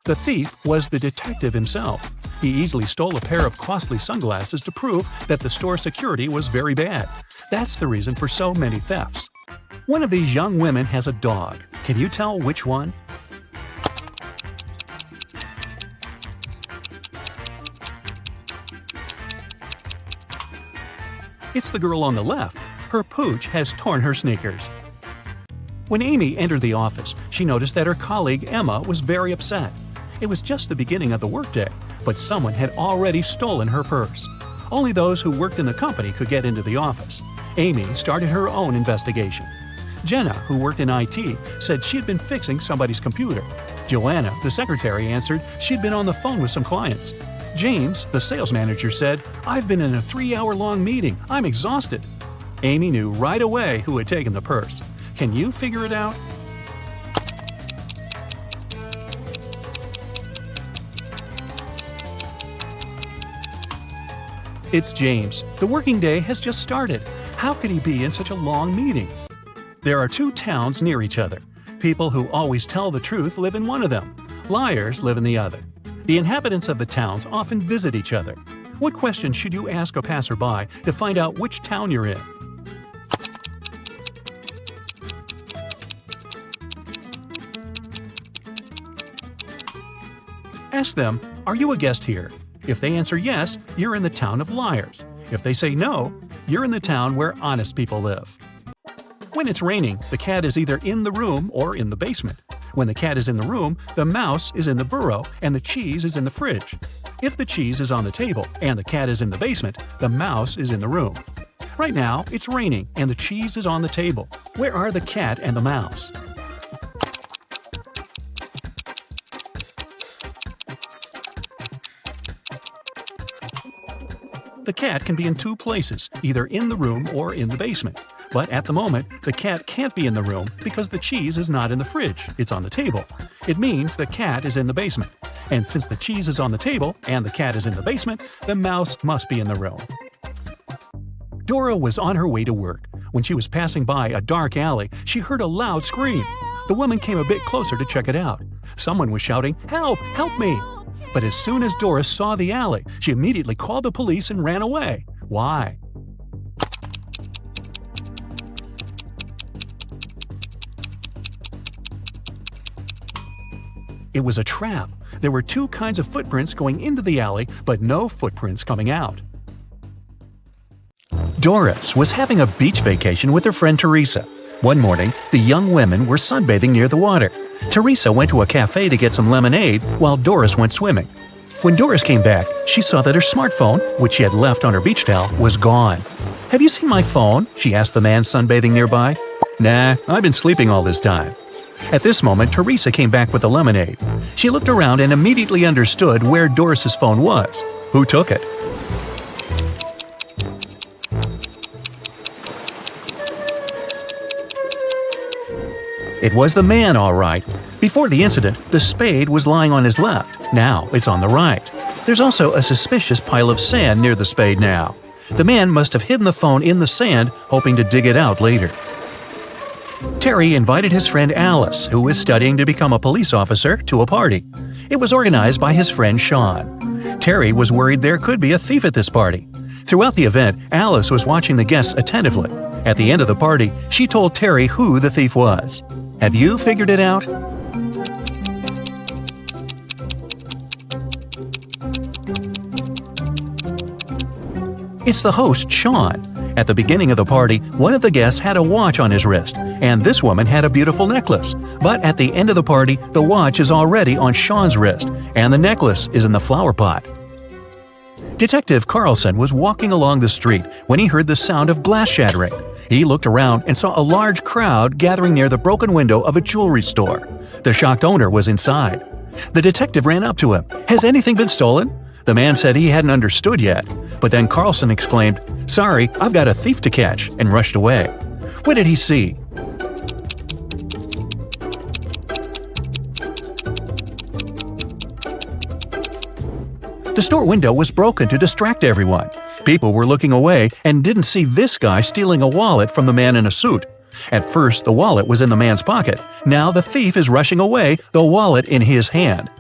The thief was the detective himself. He easily stole a pair of costly sunglasses to prove that the store security was very bad. That's the reason for so many thefts. One of these young women has a dog. Can you tell which one? It's the girl on the left. Her pooch has torn her sneakers. When Amy entered the office, she noticed that her colleague Emma was very upset. It was just the beginning of the workday, but someone had already stolen her purse. Only those who worked in the company could get into the office. Amy started her own investigation. Jenna, who worked in IT, said she'd been fixing somebody's computer. Joanna, the secretary, answered she'd been on the phone with some clients. James, the sales manager, said, "I've been in a 3-hour-long meeting. I'm exhausted." Amy knew right away who had taken the purse. Can you figure it out? It's James. The working day has just started. How could he be in such a long meeting? There are 2 towns near each other. People who always tell the truth live in one of them. Liars live in the other. The inhabitants of the towns often visit each other. What question should you ask a passerby to find out which town you're in? Ask them, "Are you a guest here?" If they answer yes, you're in the town of liars. If they say no, you're in the town where honest people live. When it's raining, the cat is either in the room or in the basement. When the cat is in the room, the mouse is in the burrow and the cheese is in the fridge. If the cheese is on the table and the cat is in the basement, the mouse is in the room. Right now, it's raining and the cheese is on the table. Where are the cat and the mouse? The cat can be in 2 places, either in the room or in the basement. But at the moment, the cat can't be in the room because the cheese is not in the fridge, it's on the table. It means the cat is in the basement. And since the cheese is on the table and the cat is in the basement, the mouse must be in the room. Dora was on her way to work. When she was passing by a dark alley, she heard a loud scream. The woman came a bit closer to check it out. Someone was shouting, "Help! Help me!" But as soon as Dora saw the alley, she immediately called the police and ran away. Why? It was a trap. There were 2 kinds of footprints going into the alley, but no footprints coming out. Doris was having a beach vacation with her friend Teresa. One morning, the young women were sunbathing near the water. Teresa went to a cafe to get some lemonade while Doris went swimming. When Doris came back, she saw that her smartphone, which she had left on her beach towel, was gone. "Have you seen my phone?" she asked the man sunbathing nearby. "Nah, I've been sleeping all this time." At this moment, Teresa came back with the lemonade. She looked around and immediately understood where Doris's phone was. Who took it? It was the man, all right. Before the incident, the spade was lying on his left. Now it's on the right. There's also a suspicious pile of sand near the spade now. The man must have hidden the phone in the sand, hoping to dig it out later. Terry invited his friend Alice, who was studying to become a police officer, to a party. It was organized by his friend Sean. Terry was worried there could be a thief at this party. Throughout the event, Alice was watching the guests attentively. At the end of the party, she told Terry who the thief was. Have you figured it out? It's the host, Sean. At the beginning of the party, one of the guests had a watch on his wrist, and this woman had a beautiful necklace. But at the end of the party, the watch is already on Sean's wrist, and the necklace is in the flower pot. Detective Carlson was walking along the street when he heard the sound of glass shattering. He looked around and saw a large crowd gathering near the broken window of a jewelry store. The shocked owner was inside. The detective ran up to him. "Has anything been stolen?" The man said he hadn't understood yet, but then Carlson exclaimed, "Sorry, I've got a thief to catch," and rushed away. What did he see? The store window was broken to distract everyone. People were looking away and didn't see this guy stealing a wallet from the man in a suit. At first, the wallet was in the man's pocket. Now the thief is rushing away, the wallet in his hand.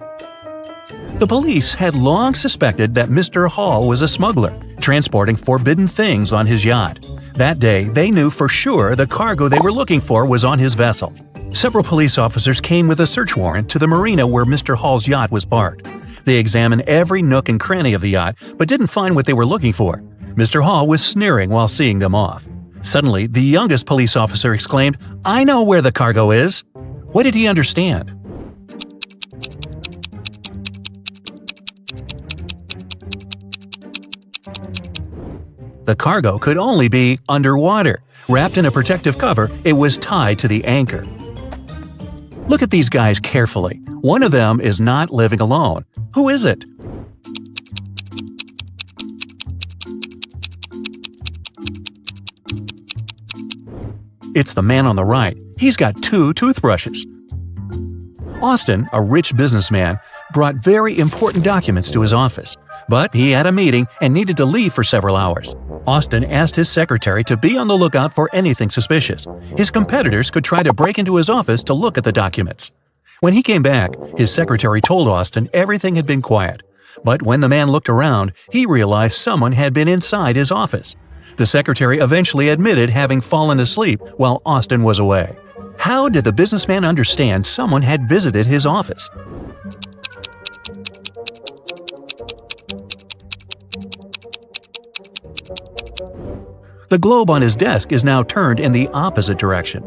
The police had long suspected that Mr. Hall was a smuggler, transporting forbidden things on his yacht. That day, they knew for sure the cargo they were looking for was on his vessel. Several police officers came with a search warrant to the marina where Mr. Hall's yacht was parked. They examined every nook and cranny of the yacht, but didn't find what they were looking for. Mr. Hall was sneering while seeing them off. Suddenly, the youngest police officer exclaimed, "I know where the cargo is!" What did he understand? The cargo could only be underwater. Wrapped in a protective cover, it was tied to the anchor. Look at these guys carefully. One of them is not living alone. Who is it? It's the man on the right. He's got 2 toothbrushes. Austin, a rich businessman, brought very important documents to his office, but he had a meeting and needed to leave for several hours. Austin asked his secretary to be on the lookout for anything suspicious. His competitors could try to break into his office to look at the documents. When he came back, his secretary told Austin everything had been quiet. But when the man looked around, he realized someone had been inside his office. The secretary eventually admitted having fallen asleep while Austin was away. How did the businessman understand someone had visited his office? The globe on his desk is now turned in the opposite direction.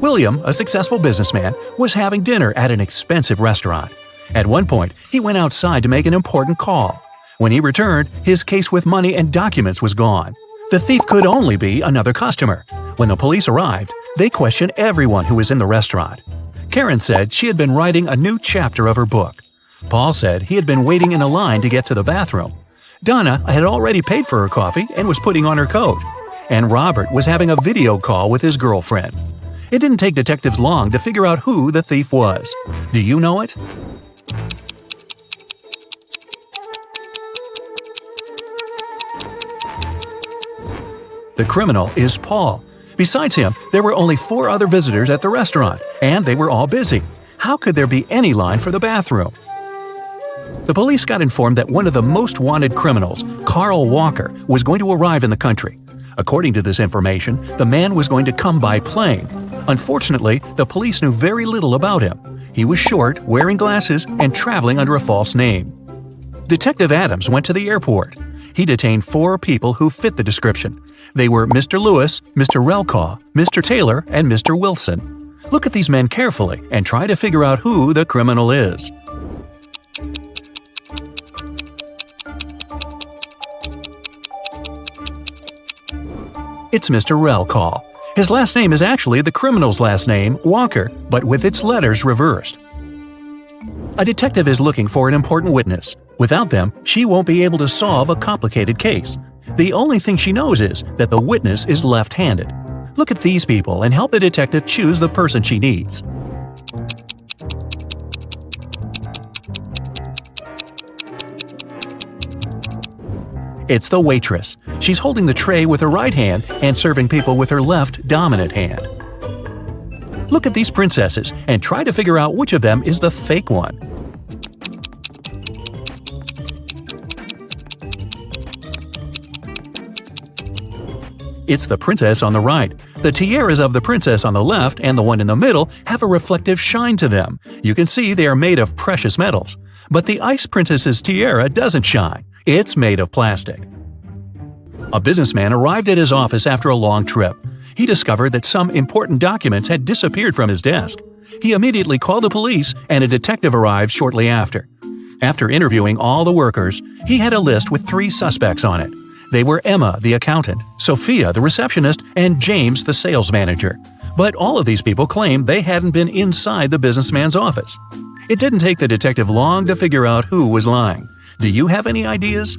William, a successful businessman, was having dinner at an expensive restaurant. At one point, he went outside to make an important call. When he returned, his case with money and documents was gone. The thief could only be another customer. When the police arrived, they questioned everyone who was in the restaurant. Karen said she had been writing a new chapter of her book. Paul said he had been waiting in a line to get to the bathroom. Donna had already paid for her coffee and was putting on her coat. And Robert was having a video call with his girlfriend. It didn't take detectives long to figure out who the thief was. Do you know it? The criminal is Paul. Besides him, there were only 4 other visitors at the restaurant, and they were all busy. How could there be any line for the bathroom? The police got informed that one of the most wanted criminals, Carl Walker, was going to arrive in the country. According to this information, the man was going to come by plane. Unfortunately, the police knew very little about him. He was short, wearing glasses, and traveling under a false name. Detective Adams went to the airport. He detained 4 people who fit the description. They were Mr. Lewis, Mr. Relkaw, Mr. Taylor, and Mr. Wilson. Look at these men carefully and try to figure out who the criminal is. It's Mr. Relkaw. His last name is actually the criminal's last name, Walker, but with its letters reversed. A detective is looking for an important witness. Without them, she won't be able to solve a complicated case. The only thing she knows is that the witness is left-handed. Look at these people and help the detective choose the person she needs. It's the waitress. She's holding the tray with her right hand and serving people with her left dominant hand. Look at these princesses and try to figure out which of them is the fake one. It's the princess on the right. The tiaras of the princess on the left and the one in the middle have a reflective shine to them. You can see they are made of precious metals. But the ice princess's tiara doesn't shine. It's made of plastic. A businessman arrived at his office after a long trip. He discovered that some important documents had disappeared from his desk. He immediately called the police, and a detective arrived shortly after. After interviewing all the workers, he had a list with 3 suspects on it. They were Emma, the accountant, Sophia, the receptionist, and James, the sales manager. But all of these people claimed they hadn't been inside the businessman's office. It didn't take the detective long to figure out who was lying. Do you have any ideas?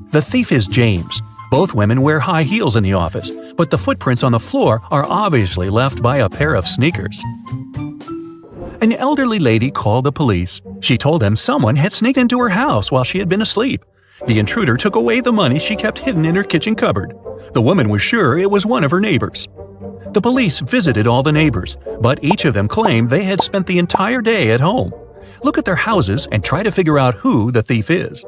The thief is James. Both women wear high heels in the office, but the footprints on the floor are obviously left by a pair of sneakers. An elderly lady called the police. She told them someone had sneaked into her house while she had been asleep. The intruder took away the money she kept hidden in her kitchen cupboard. The woman was sure it was one of her neighbors. The police visited all the neighbors, but each of them claimed they had spent the entire day at home. Look at their houses and try to figure out who the thief is.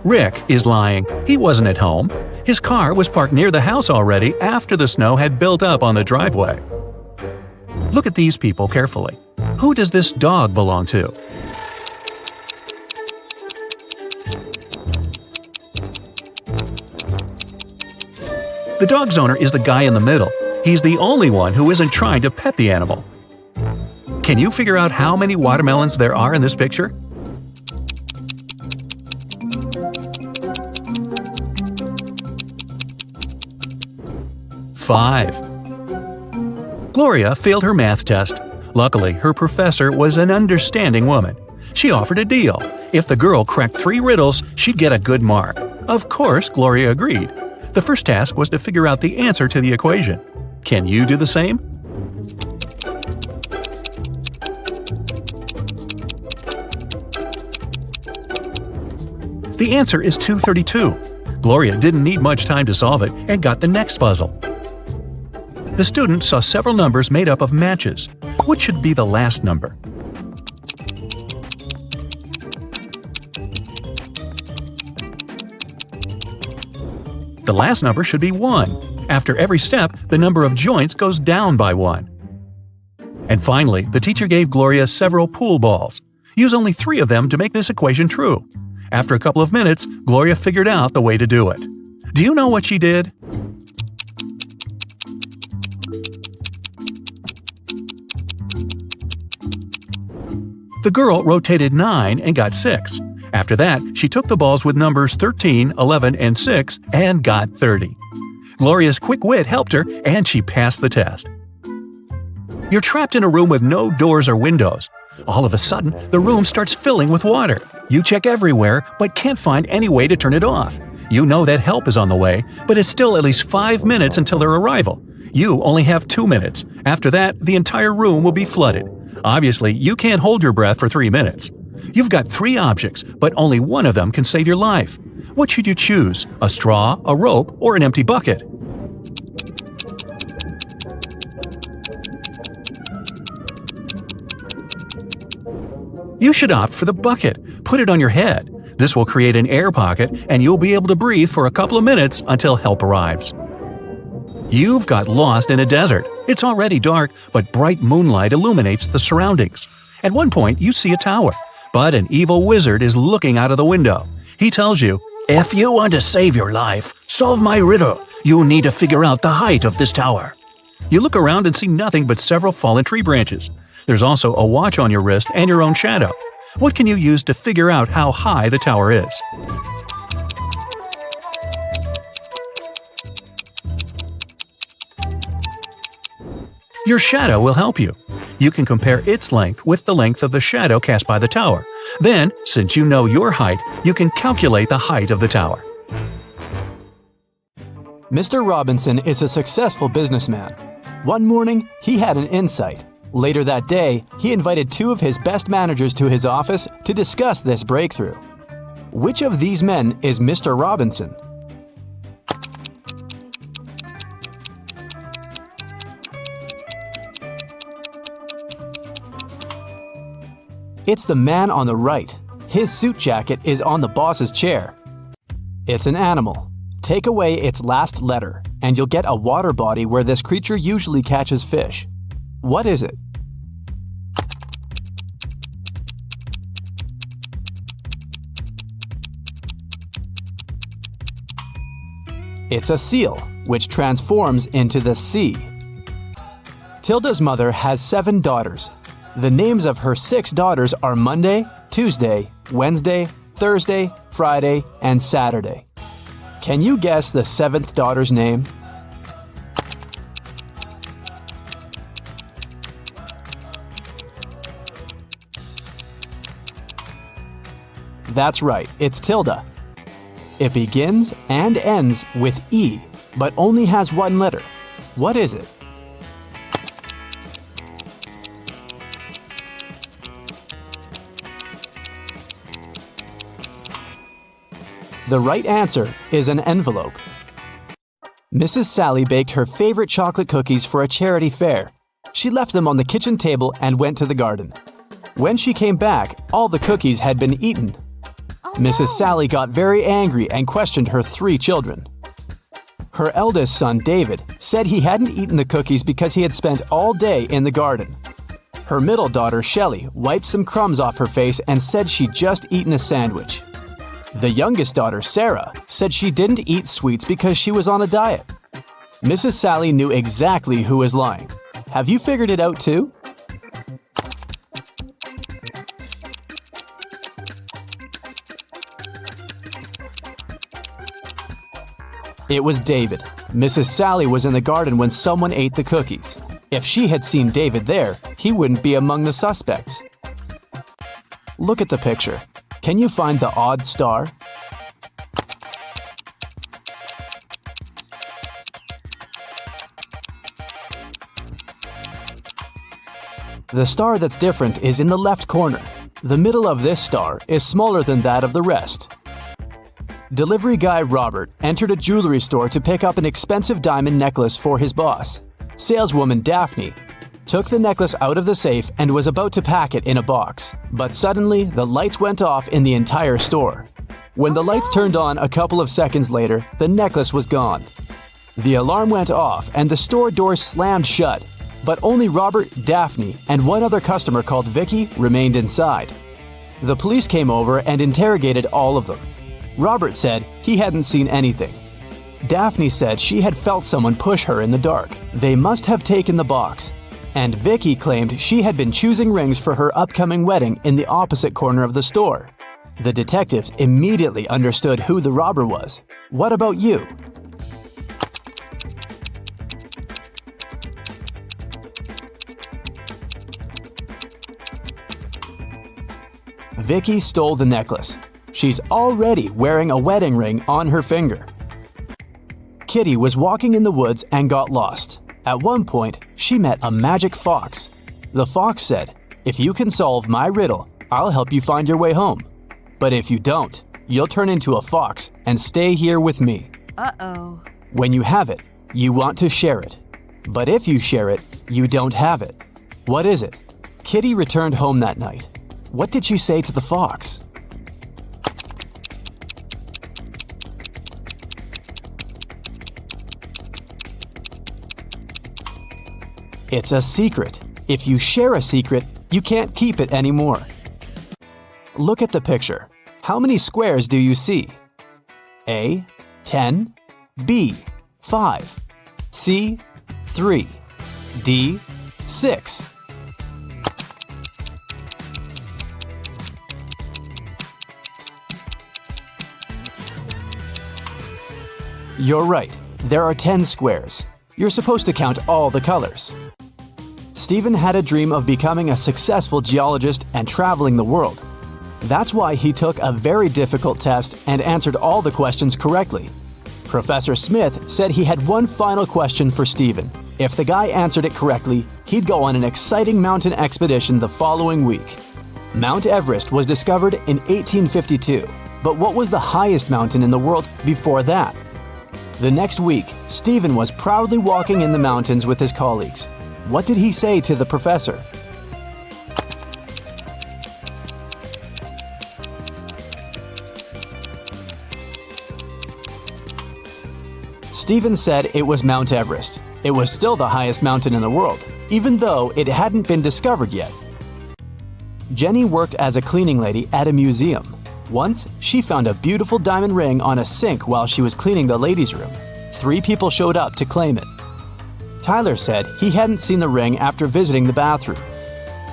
Rick is lying. He wasn't at home. His car was parked near the house already after the snow had built up on the driveway. Look at these people carefully. Who does this dog belong to? The dog's owner is the guy in the middle. He's the only one who isn't trying to pet the animal. Can you figure out how many watermelons there are in this picture? Five. Gloria failed her math test. Luckily, her professor was an understanding woman. She offered a deal. If the girl cracked 3 riddles, she'd get a good mark. Of course, Gloria agreed. The first task was to figure out the answer to the equation. Can you do the same? The answer is 232. Gloria didn't need much time to solve it and got the next puzzle. The student saw several numbers made up of matches. What should be the last number? The last number should be 1. After every step, the number of joints goes down by 1. And finally, the teacher gave Gloria several pool balls. Use only 3 of them to make this equation true. After a couple of minutes, Gloria figured out the way to do it. Do you know what she did? The girl rotated 9 and got 6. After that, she took the balls with numbers 13, 11, and 6 and got 30. Gloria's quick wit helped her, and she passed the test. You're trapped in a room with no doors or windows. All of a sudden, the room starts filling with water. You check everywhere, but can't find any way to turn it off. You know that help is on the way, but it's still at least 5 minutes until their arrival. You only have 2 minutes. After that, the entire room will be flooded. Obviously, you can't hold your breath for 3 minutes. You've got 3 objects, but only one of them can save your life. What should you choose? A straw, a rope, or an empty bucket? You should opt for the bucket. Put it on your head. This will create an air pocket, and you'll be able to breathe for a couple of minutes until help arrives. You've got lost in a desert. It's already dark, but bright moonlight illuminates the surroundings. At one point, you see a tower, but an evil wizard is looking out of the window. He tells you, "If you want to save your life, solve my riddle. You need to figure out the height of this tower." You look around and see nothing but several fallen tree branches. There's also a watch on your wrist and your own shadow. What can you use to figure out how high the tower is? Your shadow will help you. You can compare its length with the length of the shadow cast by the tower. Then, since you know your height, you can calculate the height of the tower. Mr. Robinson is a successful businessman. One morning, he had an insight. Later that day, he invited 2 of his best managers to his office to discuss this breakthrough. Which of these men is Mr. Robinson? It's the man on the right. His suit jacket is on the boss's chair. It's an animal. Take away its last letter, and you'll get a water body where this creature usually catches fish. What is it? It's a seal, which transforms into the sea. Tilda's mother has 7 daughters. The names of her 6 daughters are Monday, Tuesday, Wednesday, Thursday, Friday, and Saturday. Can you guess the seventh daughter's name? That's right, it's Tilda. It begins and ends with E, but only has one letter. What is it? The right answer is an envelope. Mrs. Sally baked her favorite chocolate cookies for a charity fair. She left them on the kitchen table and went to the garden. When she came back, all the cookies had been eaten. Mrs. Sally got very angry and questioned her 3 children. Her eldest son, David, said he hadn't eaten the cookies because he had spent all day in the garden. Her middle daughter, Shelley, wiped some crumbs off her face and said she'd just eaten a sandwich. The youngest daughter, Sarah, said she didn't eat sweets because she was on a diet. Mrs. Sally knew exactly who was lying. Have you figured it out too? It was David. Mrs. Sally was in the garden when someone ate the cookies. If she had seen David there, he wouldn't be among the suspects. Look at the picture. Can you find the odd star? The star that's different is in the left corner. The middle of this star is smaller than that of the rest. Delivery guy Robert entered a jewelry store to pick up an expensive diamond necklace for his boss. Saleswoman Daphne took the necklace out of the safe and was about to pack it in a box. But suddenly, the lights went off in the entire store. When the lights turned on a couple of seconds later, the necklace was gone. The alarm went off and the store doors slammed shut. But only Robert, Daphne, and one other customer called Vicky remained inside. The police came over and interrogated all of them. Robert said he hadn't seen anything. Daphne said she had felt someone push her in the dark. They must have taken the box. And Vicky claimed she had been choosing rings for her upcoming wedding in the opposite corner of the store. The detectives immediately understood who the robber was. What about you? Vicky stole the necklace. She's already wearing a wedding ring on her finger. Kitty was walking in the woods and got lost. At one point, she met a magic fox. The fox said, "If you can solve my riddle, I'll help you find your way home. But if you don't, you'll turn into a fox and stay here with me." Uh-oh. When you have it, you want to share it. But if you share it, you don't have it. What is it? Kitty returned home that night. What did she say to the fox? It's a secret. If you share a secret, you can't keep it anymore. Look at the picture. How many squares do you see? A, 10, B, 5, C, 3, D, 6. You're right. There are 10 squares. You're supposed to count all the colors. Stephen had a dream of becoming a successful geologist and traveling the world. That's why he took a very difficult test and answered all the questions correctly. Professor Smith said he had one final question for Stephen. If the guy answered it correctly, he'd go on an exciting mountain expedition the following week. Mount Everest was discovered in 1852, but what was the highest mountain in the world before that? The next week, Stephen was proudly walking in the mountains with his colleagues. What did he say to the professor? Stephen said it was Mount Everest. It was still the highest mountain in the world, even though it hadn't been discovered yet. Jenny worked as a cleaning lady at a museum. Once, she found a beautiful diamond ring on a sink while she was cleaning the ladies' room. 3 people showed up to claim it. Tyler said he hadn't seen the ring after visiting the bathroom.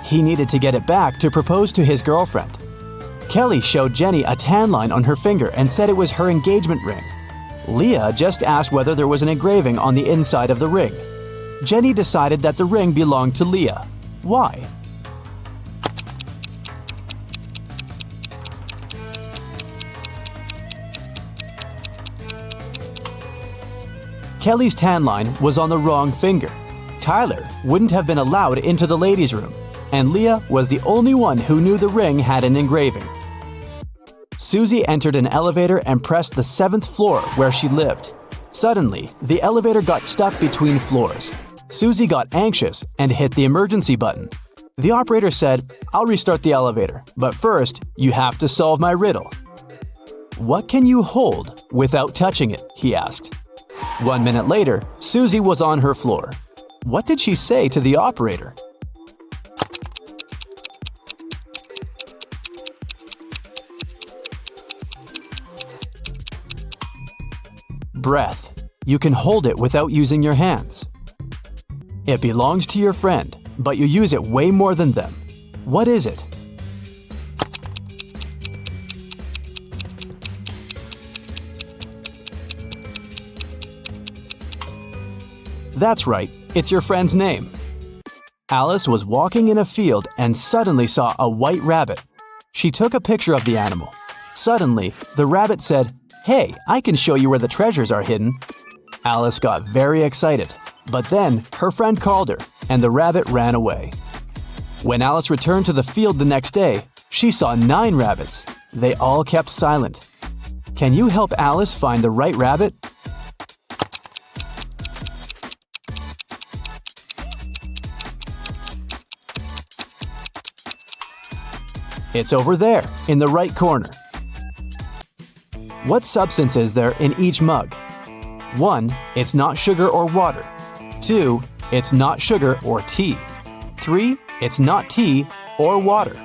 He needed to get it back to propose to his girlfriend. Kelly showed Jenny a tan line on her finger and said it was her engagement ring. Leah just asked whether there was an engraving on the inside of the ring. Jenny decided that the ring belonged to Leah. Why? Kelly's tan line was on the wrong finger. Tyler wouldn't have been allowed into the ladies' room, and Leah was the only one who knew the ring had an engraving. Susie entered an elevator and pressed the 7th floor where she lived. Suddenly, the elevator got stuck between floors. Susie got anxious and hit the emergency button. The operator said, "I'll restart the elevator, but first, you have to solve my riddle." "What can you hold without touching it?" he asked. 1 minute later, Susie was on her floor. What did she say to the operator? Breath. You can hold it without using your hands. It belongs to your friend, but you use it way more than them. What is it? That's right, it's your friend's name. Alice was walking in a field and suddenly saw a white rabbit. She took a picture of the animal. Suddenly, the rabbit said, "Hey, I can show you where the treasures are hidden." Alice got very excited, but then her friend called her and the rabbit ran away. When Alice returned to the field the next day, she saw 9 rabbits. They all kept silent. Can you help Alice find the right rabbit? It's over there, in the right corner. What substance is there in each mug? 1. It's not sugar or water. 2. It's not sugar or tea. 3. It's not tea or water.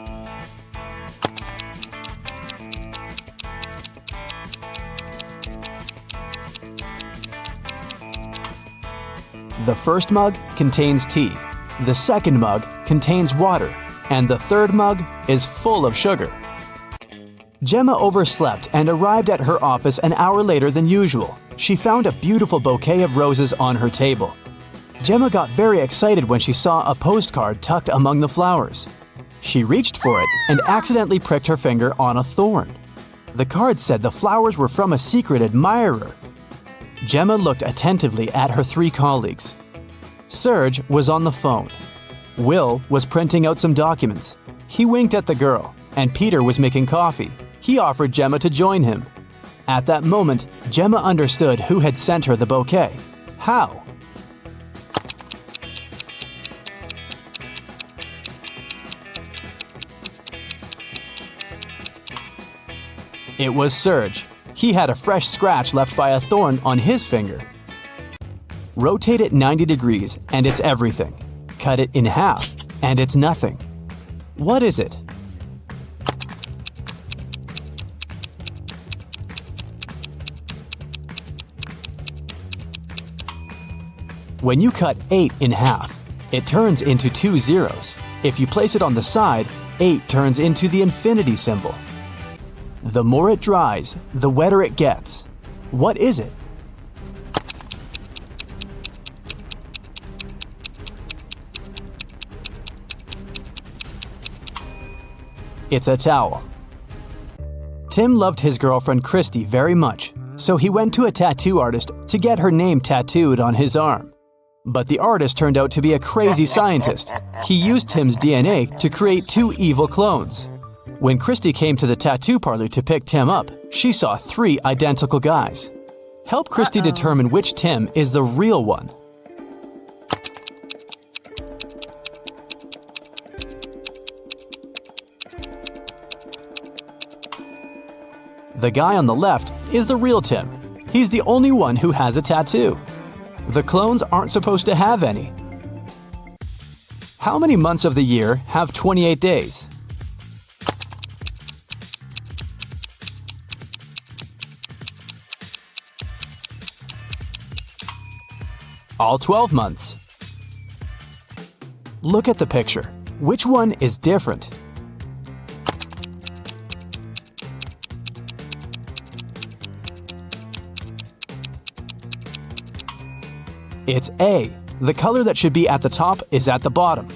The first mug contains tea. The second mug contains water. And the third mug is full of sugar. Gemma overslept and arrived at her office an hour later than usual. She found a beautiful bouquet of roses on her table. Gemma got very excited when she saw a postcard tucked among the flowers. She reached for it and accidentally pricked her finger on a thorn. The card said the flowers were from a secret admirer. Gemma looked attentively at her 3 colleagues. Serge was on the phone. Will was printing out some documents. He winked at the girl, and Peter was making coffee. He offered Gemma to join him. At that moment, Gemma understood who had sent her the bouquet. How? It was Serge. He had a fresh scratch left by a thorn on his finger. Rotate it 90 degrees, and it's everything. Cut it in half, and it's nothing. What is it? When you cut 8 in half, it turns into 2 zeros. If you place it on the side, 8 turns into the infinity symbol. The more it dries, the wetter it gets. What is it? It's a towel. Tim loved his girlfriend Christy very much, so he went to a tattoo artist to get her name tattooed on his arm. But the artist turned out to be a crazy scientist. He used Tim's DNA to create 2 evil clones. When Christy came to the tattoo parlor to pick Tim up, she saw 3 identical guys. Help Christy determine which Tim is the real one. The guy on the left is the real Tim. He's the only one who has a tattoo. The clones aren't supposed to have any. How many months of the year have 28 days? All 12 months. Look at the picture. Which one is different? It's A. The color that should be at the top is at the bottom.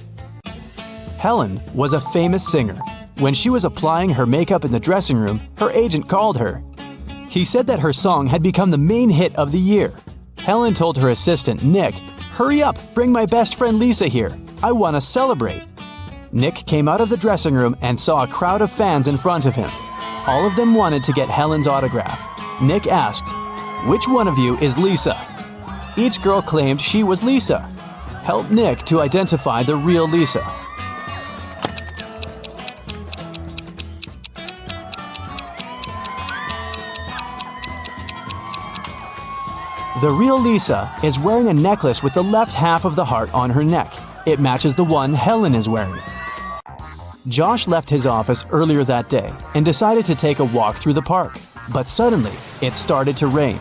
Helen was a famous singer. When she was applying her makeup in the dressing room, her agent called her. He said that her song had become the main hit of the year. Helen told her assistant, Nick, "Hurry up, bring my best friend Lisa here. I want to celebrate." Nick came out of the dressing room and saw a crowd of fans in front of him. All of them wanted to get Helen's autograph. Nick asked, "Which one of you is Lisa?" Each girl claimed she was Lisa. Help Nick to identify the real Lisa. The real Lisa is wearing a necklace with the left half of the heart on her neck. It matches the one Helen is wearing. Josh left his office earlier that day and decided to take a walk through the park. But suddenly, it started to rain.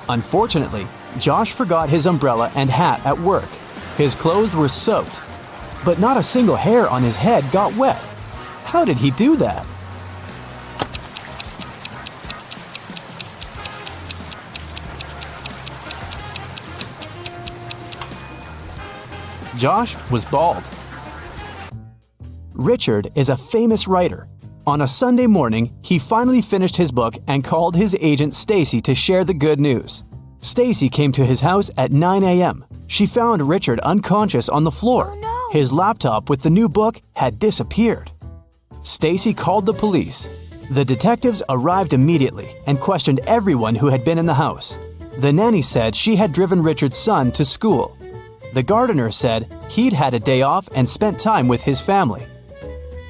Unfortunately, Josh forgot his umbrella and hat at work. His clothes were soaked, but not a single hair on his head got wet. How did he do that? Josh was bald. Richard is a famous writer. On a Sunday morning, he finally finished his book and called his agent Stacy to share the good news. Stacy came to his house at 9 a.m. She found Richard unconscious on the floor. Oh, no. His laptop with the new book had disappeared. Stacy called the police. The detectives arrived immediately and questioned everyone who had been in the house. The nanny said she had driven Richard's son to school. The gardener said he'd had a day off and spent time with his family.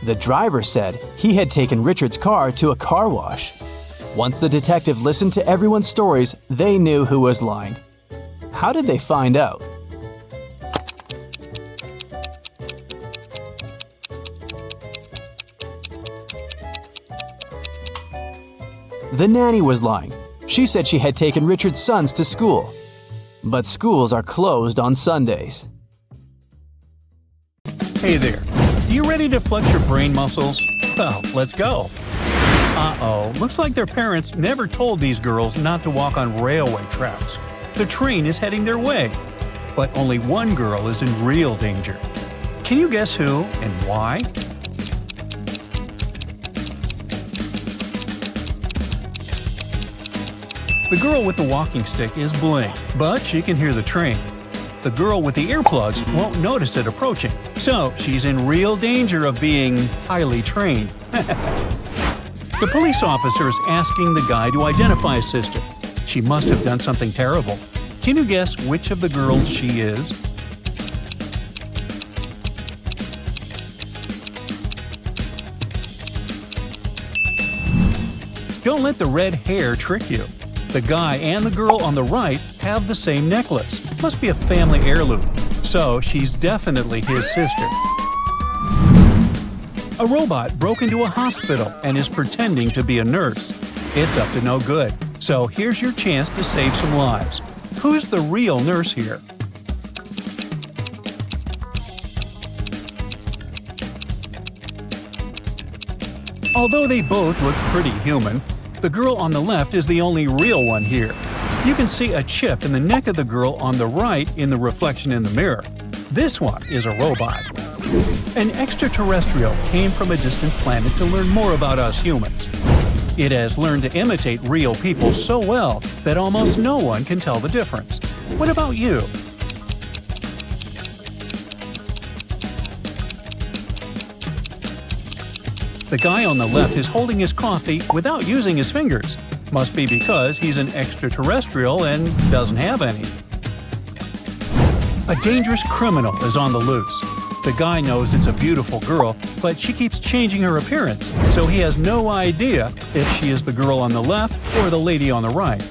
The driver said he had taken Richard's car to a car wash. Once the detective listened to everyone's stories, they knew who was lying. How did they find out? The nanny was lying. She said she had taken Richard's sons to school. But schools are closed on Sundays. Hey there. You ready to flex your brain muscles? Well, let's go. Uh-oh, looks like their parents never told these girls not to walk on railway tracks. The train is heading their way. But only one girl is in real danger. Can you guess who and why? The girl with the walking stick is Bling, but she can hear the train. The girl with the earplugs won't notice it approaching, so she's in real danger of being highly trained. The police officer is asking the guy to identify his sister. She must have done something terrible. Can you guess which of the girls she is? Don't let the red hair trick you. The guy and the girl on the right have the same necklace. Must be a family heirloom. So she's definitely his sister. A robot broke into a hospital and is pretending to be a nurse. It's up to no good. So here's your chance to save some lives. Who's the real nurse here? Although they both look pretty human, the girl on the left is the only real one here. You can see a chip in the neck of the girl on the right in the reflection in the mirror. This one is a robot. An extraterrestrial came from a distant planet to learn more about us humans. It has learned to imitate real people so well that almost no one can tell the difference. What about you? The guy on the left is holding his coffee without using his fingers. Must be because he's an extraterrestrial and doesn't have any. A dangerous criminal is on the loose. The guy knows it's a beautiful girl, but she keeps changing her appearance, so he has no idea if she is the girl on the left or the lady on the right.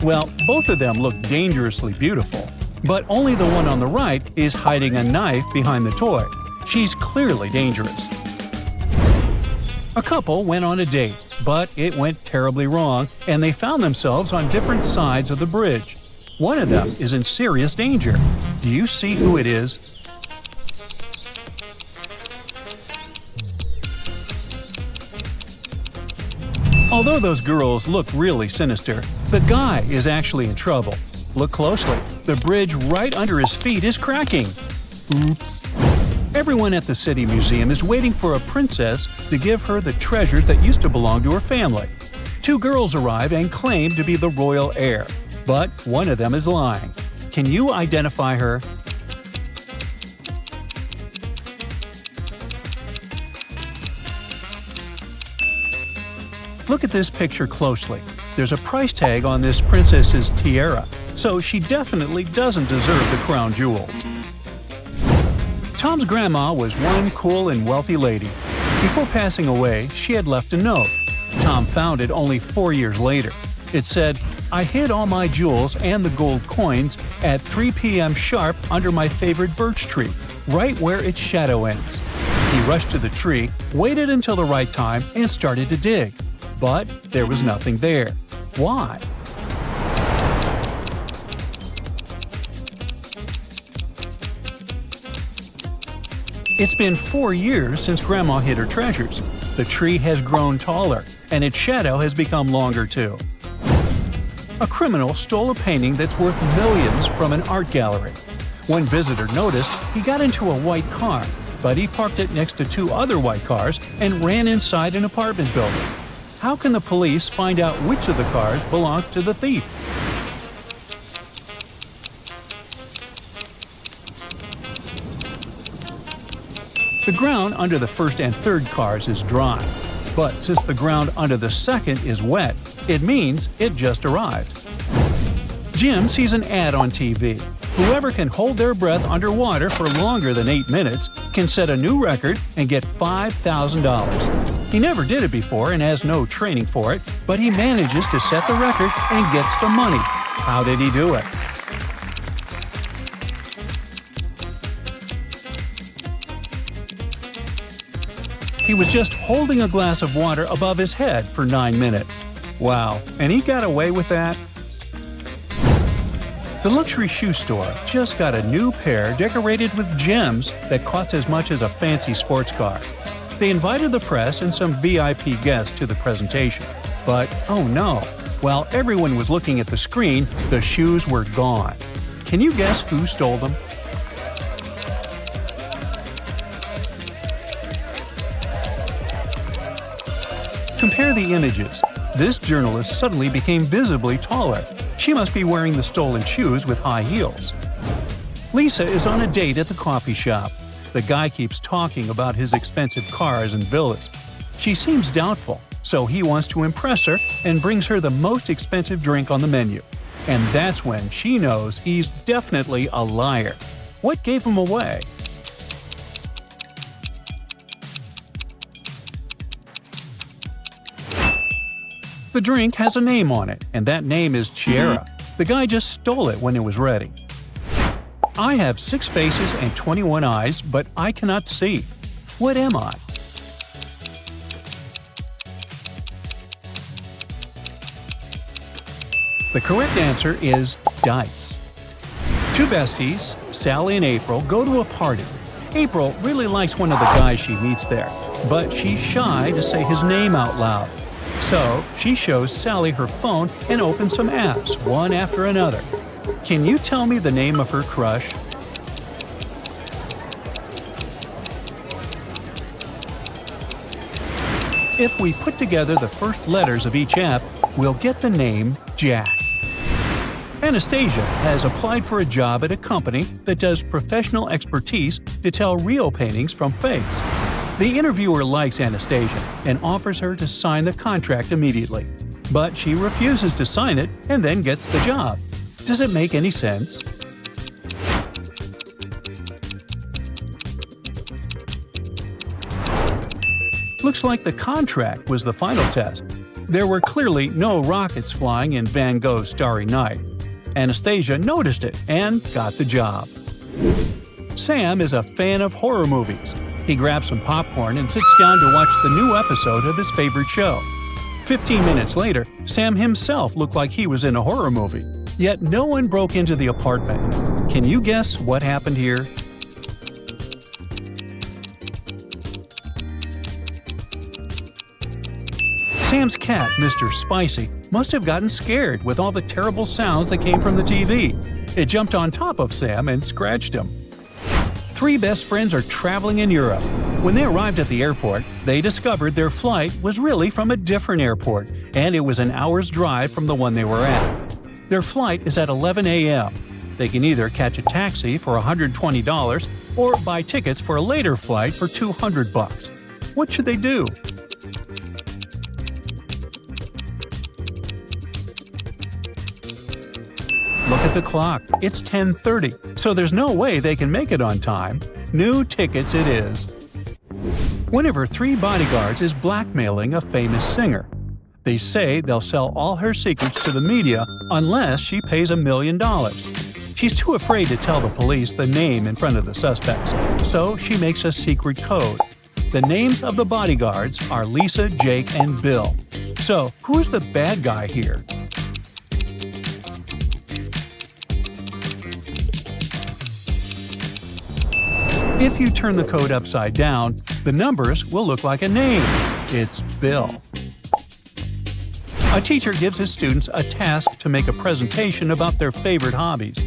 Well, both of them look dangerously beautiful, but only the one on the right is hiding a knife behind the toy. She's clearly dangerous. A couple went on a date, but it went terribly wrong, and they found themselves on different sides of the bridge. One of them is in serious danger. Do you see who it is? Although those girls look really sinister, the guy is actually in trouble. Look closely. The bridge right under his feet is cracking. Oops. Everyone at the City Museum is waiting for a princess to give her the treasure that used to belong to her family. Two girls arrive and claim to be the royal heir, but one of them is lying. Can you identify her? Look at this picture closely. There's a price tag on this princess's tiara, so she definitely doesn't deserve the crown jewels. Tom's grandma was one cool and wealthy lady. Before passing away, she had left a note. Tom found it only 4 years later. It said, "I hid all my jewels and the gold coins at 3 p.m. sharp under my favorite birch tree, right where its shadow ends." He rushed to the tree, waited until the right time, and started to dig. But there was nothing there. Why? It's been 4 years since Grandma hid her treasures. The tree has grown taller, and its shadow has become longer too. A criminal stole a painting that's worth millions from an art gallery. One visitor noticed he got into a white car, but he parked it next to 2 other white cars and ran inside an apartment building. How can the police find out which of the cars belonged to the thief? The ground under the first and third cars is dry, but since the ground under the second is wet, it means it just arrived. Jim sees an ad on TV. Whoever can hold their breath underwater for longer than 8 minutes can set a new record and get $5,000. He never did it before and has no training for it, but he manages to set the record and gets the money. How did he do it? He was just holding a glass of water above his head for 9 minutes. Wow, and he got away with that? The luxury shoe store just got a new pair decorated with gems that cost as much as a fancy sports car. They invited the press and some VIP guests to the presentation. But oh no, while everyone was looking at the screen, the shoes were gone. Can you guess who stole them? Compare the images. This journalist suddenly became visibly taller. She must be wearing the stolen shoes with high heels. Lisa is on a date at the coffee shop. The guy keeps talking about his expensive cars and villas. She seems doubtful, so he wants to impress her and brings her the most expensive drink on the menu. And that's when she knows he's definitely a liar. What gave him away? The drink has a name on it, and that name is Chiara. The guy just stole it when it was ready. I have 6 faces and 21 eyes, but I cannot see. What am I? The correct answer is dice. 2 besties, Sally and April, go to a party. April really likes one of the guys she meets there, but she's shy to say his name out loud. So she shows Sally her phone and opens some apps, one after another. Can you tell me the name of her crush? If we put together the first letters of each app, we'll get the name Jack. Anastasia has applied for a job at a company that does professional expertise to tell real paintings from fakes. The interviewer likes Anastasia and offers her to sign the contract immediately. But she refuses to sign it and then gets the job. Does it make any sense? Looks like the contract was the final test. There were clearly no rockets flying in Van Gogh's Starry Night. Anastasia noticed it and got the job. Sam is a fan of horror movies. He grabs some popcorn and sits down to watch the new episode of his favorite show. 15 minutes later, Sam himself looked like he was in a horror movie. Yet no one broke into the apartment. Can you guess what happened here? Sam's cat, Mr. Spicy, must have gotten scared with all the terrible sounds that came from the TV. It jumped on top of Sam and scratched him. Three best friends are traveling in Europe. When they arrived at the airport, they discovered their flight was really from a different airport, and it was an hour's drive from the one they were at. Their flight is at 11 a.m. They can either catch a taxi for $120 or buy tickets for a later flight for $200. What should they do? Look at the clock. It's 10:30, so there's no way they can make it on time. New tickets it is. One of her three bodyguards is blackmailing a famous singer. They say they'll sell all her secrets to the media unless she pays $1 million. She's too afraid to tell the police the name in front of the suspects, so she makes a secret code. The names of the bodyguards are Lisa, Jake, and Bill. So, who's the bad guy here? If you turn the code upside down, the numbers will look like a name. It's Bill. A teacher gives his students a task to make a presentation about their favorite hobbies.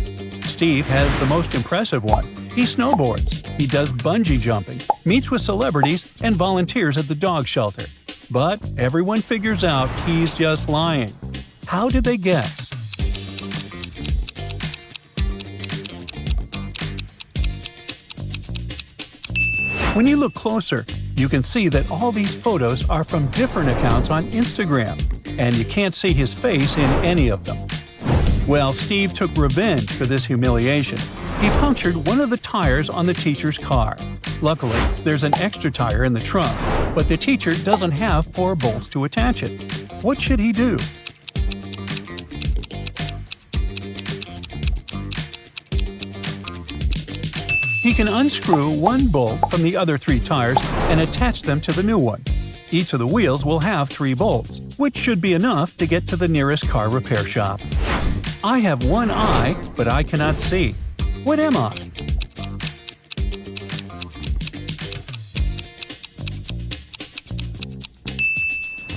Steve has the most impressive one. He snowboards, he does bungee jumping, meets with celebrities, and volunteers at the dog shelter. But everyone figures out he's just lying. How did they guess? When you look closer, you can see that all these photos are from different accounts on Instagram, and you can't see his face in any of them. Well, Steve took revenge for this humiliation. He punctured one of the tires on the teacher's car. Luckily, there's an extra tire in the trunk, but the teacher doesn't have 4 bolts to attach it. What should he do? He can unscrew one bolt from the other 3 tires and attach them to the new one. Each of the wheels will have 3 bolts, which should be enough to get to the nearest car repair shop. I have one eye, but I cannot see. What am I?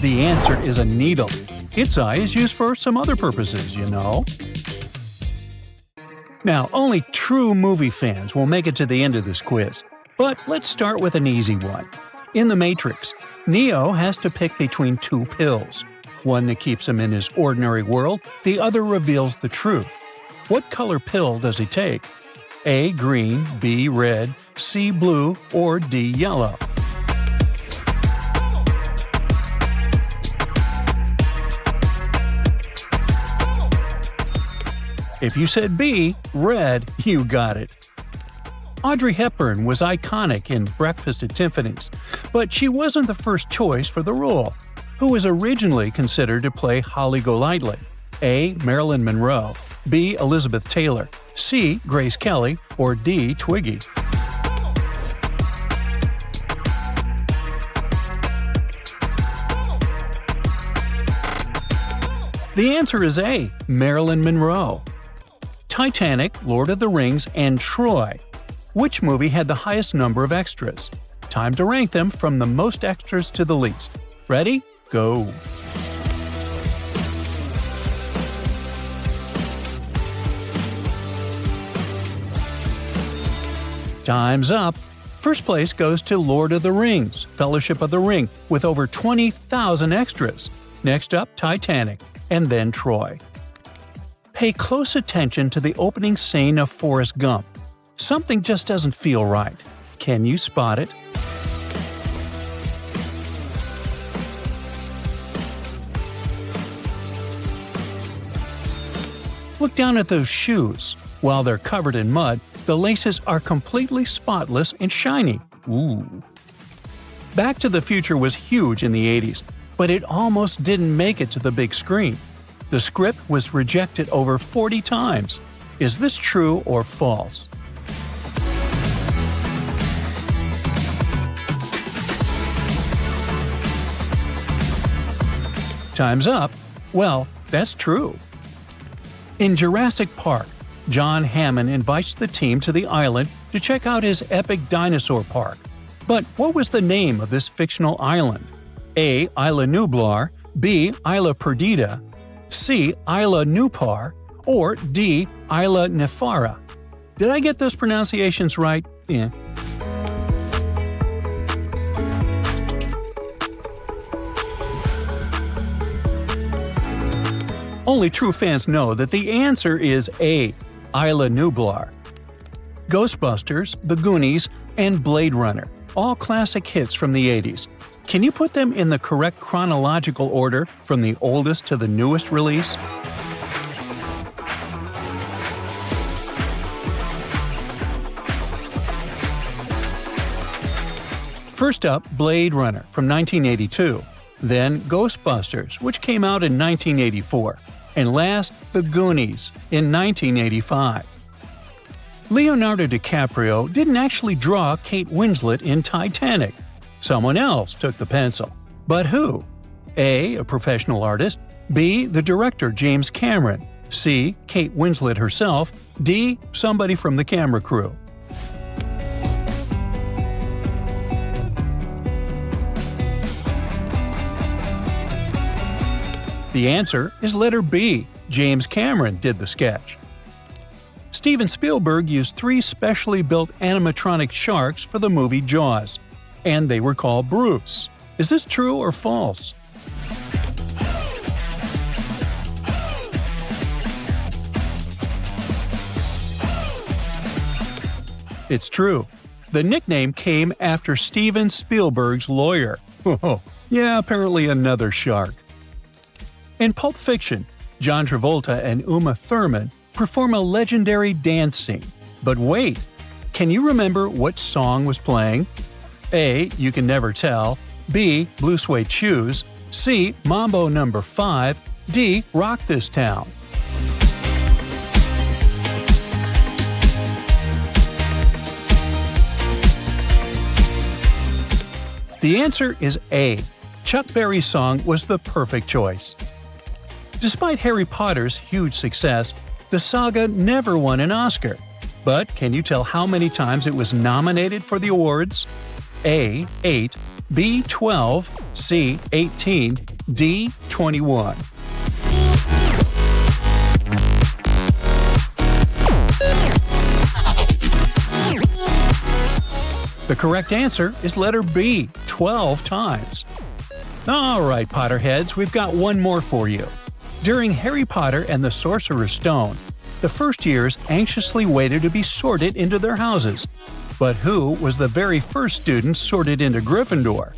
The answer is a needle. Its eye is used for some other purposes, you know. Now, only true movie fans will make it to the end of this quiz. But let's start with an easy one. In The Matrix, Neo has to pick between 2 pills. One that keeps him in his ordinary world, the other reveals the truth. What color pill does he take? A. Green, B. Red, C. Blue, or D. Yellow? If you said B, red, you got it. Audrey Hepburn was iconic in Breakfast at Tiffany's, but she wasn't the first choice for the role. Who was originally considered to play Holly Golightly? A. Marilyn Monroe, B. Elizabeth Taylor, C. Grace Kelly, or D. Twiggy? The answer is A. Marilyn Monroe. Titanic, Lord of the Rings, and Troy. Which movie had the highest number of extras? Time to rank them from the most extras to the least. Ready? Go! Time's up! First place goes to Lord of the Rings, Fellowship of the Ring, with over 20,000 extras. Next up, Titanic, and then Troy. Pay close attention to the opening scene of Forrest Gump. Something just doesn't feel right. Can you spot it? Look down at those shoes. While they're covered in mud, the laces are completely spotless and shiny. Ooh. Back to the Future was huge in the 80s, but it almost didn't make it to the big screen. The script was rejected over 40 times. Is this true or false? Time's up. Well, that's true. In Jurassic Park, John Hammond invites the team to the island to check out his epic dinosaur park. But what was the name of this fictional island? A. Isla Nublar, B. Isla Perdida, C. Isla Nupar, or D. Isla Nefara. Did I get those pronunciations right? Yeah. Only true fans know that the answer is A. Isla Nublar. Ghostbusters, The Goonies, and Blade Runner, all classic hits from the 80s. Can you put them in the correct chronological order from the oldest to the newest release? First up, Blade Runner from 1982, then Ghostbusters, which came out in 1984, and last, The Goonies in 1985. Leonardo DiCaprio didn't actually draw Kate Winslet in Titanic. Someone else took the pencil. But who? A. A professional artist, B. The director James Cameron, C. Kate Winslet herself, D. Somebody from the camera crew. The answer is letter B. James Cameron did the sketch. Steven Spielberg used 3 specially built animatronic sharks for the movie Jaws, and they were called Bruce. Is this true or false? It's true. The nickname came after Steven Spielberg's lawyer. Oh, yeah, apparently another shark. In Pulp Fiction, John Travolta and Uma Thurman perform a legendary dance scene. But wait, can you remember what song was playing? A. You Can Never Tell, B. Blue Suede Shoes, C. Mambo No. 5, D. Rock This Town. The answer is A. Chuck Berry's song was the perfect choice. Despite Harry Potter's huge success, the saga never won an Oscar. But can you tell how many times it was nominated for the awards? A. 8, B. 12, C. 18, D. 21. The correct answer is letter B, 12 times. Alright, Potterheads, we've got one more for you. During Harry Potter and the Sorcerer's Stone, the first years anxiously waited to be sorted into their houses. But who was the very first student sorted into Gryffindor?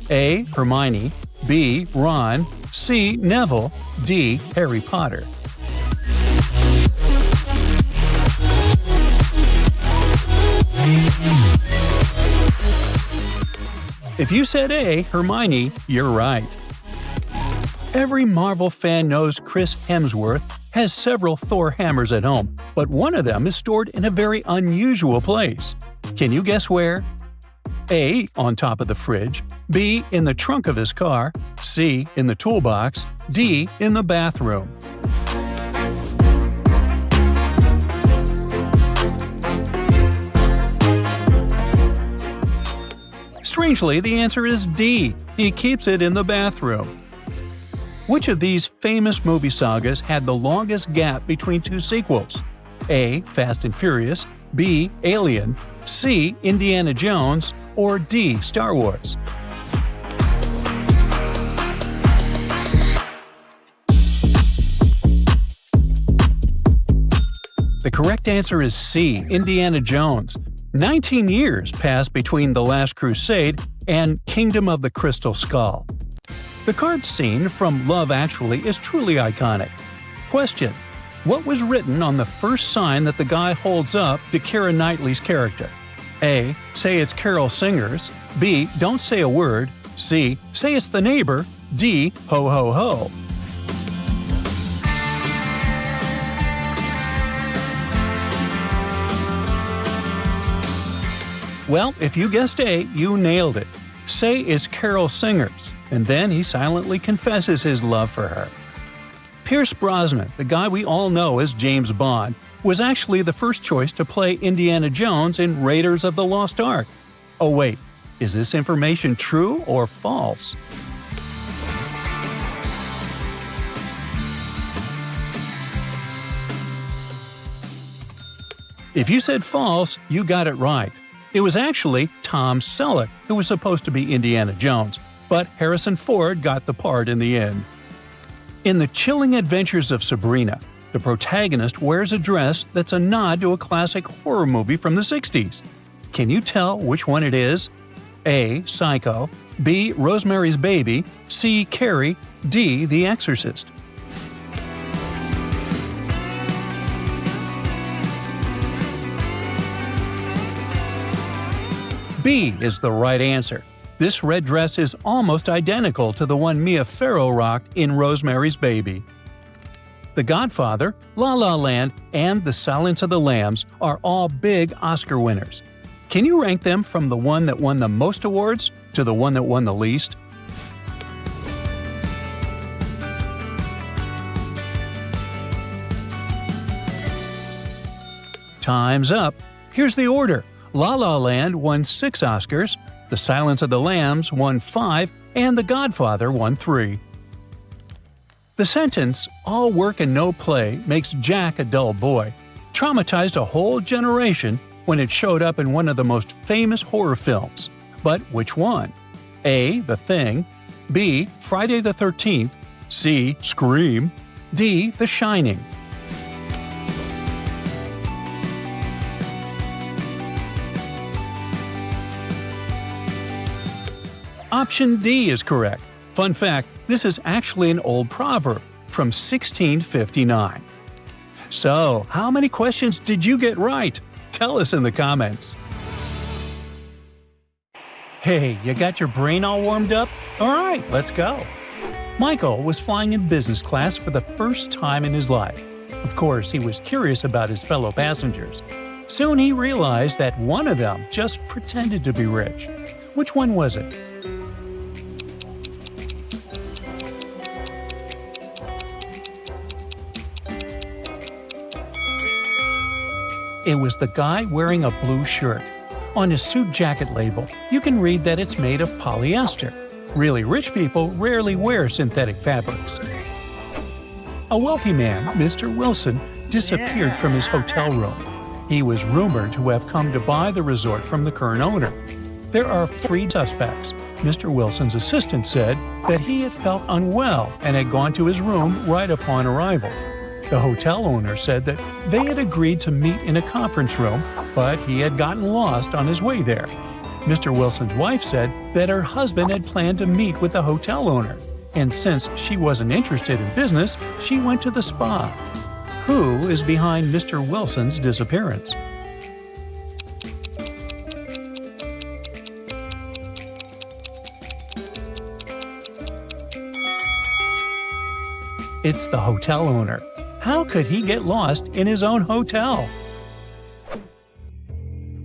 A. Hermione, B. Ron, C. Neville, D. Harry Potter. If you said A, Hermione, you're right. Every Marvel fan knows Chris Hemsworth has several Thor hammers at home, but one of them is stored in a very unusual place. Can you guess where? A. On top of the fridge, B. In the trunk of his car, C. In the toolbox, D. In the bathroom. Strangely, the answer is D. He keeps it in the bathroom. Which of these famous movie sagas had the longest gap between 2 sequels? A. Fast and Furious, B. Alien, C. Indiana Jones, or D. Star Wars? The correct answer is C. Indiana Jones. 19 years passed between The Last Crusade and Kingdom of the Crystal Skull. The card scene from Love Actually is truly iconic. Question: what was written on the first sign that the guy holds up to Keira Knightley's character? A. Say it's Carol Singers, B. Don't say a word, C. Say it's the neighbor, D. Ho ho ho. Well, if you guessed A, you nailed it. Say it's Carol Singers, and then he silently confesses his love for her. Pierce Brosnan, the guy we all know as James Bond, was actually the first choice to play Indiana Jones in Raiders of the Lost Ark. Oh wait, is this information true or false? If you said false, you got it right. It was actually Tom Selleck who was supposed to be Indiana Jones, but Harrison Ford got the part in the end. In The Chilling Adventures of Sabrina, the protagonist wears a dress that's a nod to a classic horror movie from the 60s. Can you tell which one it is? A. Psycho, B. Rosemary's Baby, C. Carrie, D. The Exorcist. B is the right answer. This red dress is almost identical to the one Mia Farrow rocked in Rosemary's Baby. The Godfather, La La Land, and The Silence of the Lambs are all big Oscar winners. Can you rank them from the one that won the most awards to the one that won the least? Time's up. Here's the order. La La Land won 6 Oscars, The Silence of the Lambs won 5, and The Godfather won 3. The sentence, "all work and no play makes Jack a dull boy," traumatized a whole generation when it showed up in one of the most famous horror films. But which one? A. The Thing, B. Friday the 13th, C. Scream, D. The Shining. Option D is correct. Fun fact, this is actually an old proverb from 1659. So, how many questions did you get right? Tell us in the comments. Hey, you got your brain all warmed up? Alright, let's go. Michael was flying in business class for the first time in his life. Of course, he was curious about his fellow passengers. Soon he realized that one of them just pretended to be rich. Which one was it? It was the guy wearing a blue shirt. On his suit jacket label, you can read that it's made of polyester. Really rich people rarely wear synthetic fabrics. A wealthy man, Mr. Wilson, disappeared from his hotel room. He was rumored to have come to buy the resort from the current owner. There are 3 suspects. Mr. Wilson's assistant said that he had felt unwell and had gone to his room right upon arrival. The hotel owner said that they had agreed to meet in a conference room, but he had gotten lost on his way there. Mr. Wilson's wife said that her husband had planned to meet with the hotel owner, and since she wasn't interested in business, she went to the spa. Who is behind Mr. Wilson's disappearance? It's the hotel owner. How could he get lost in his own hotel?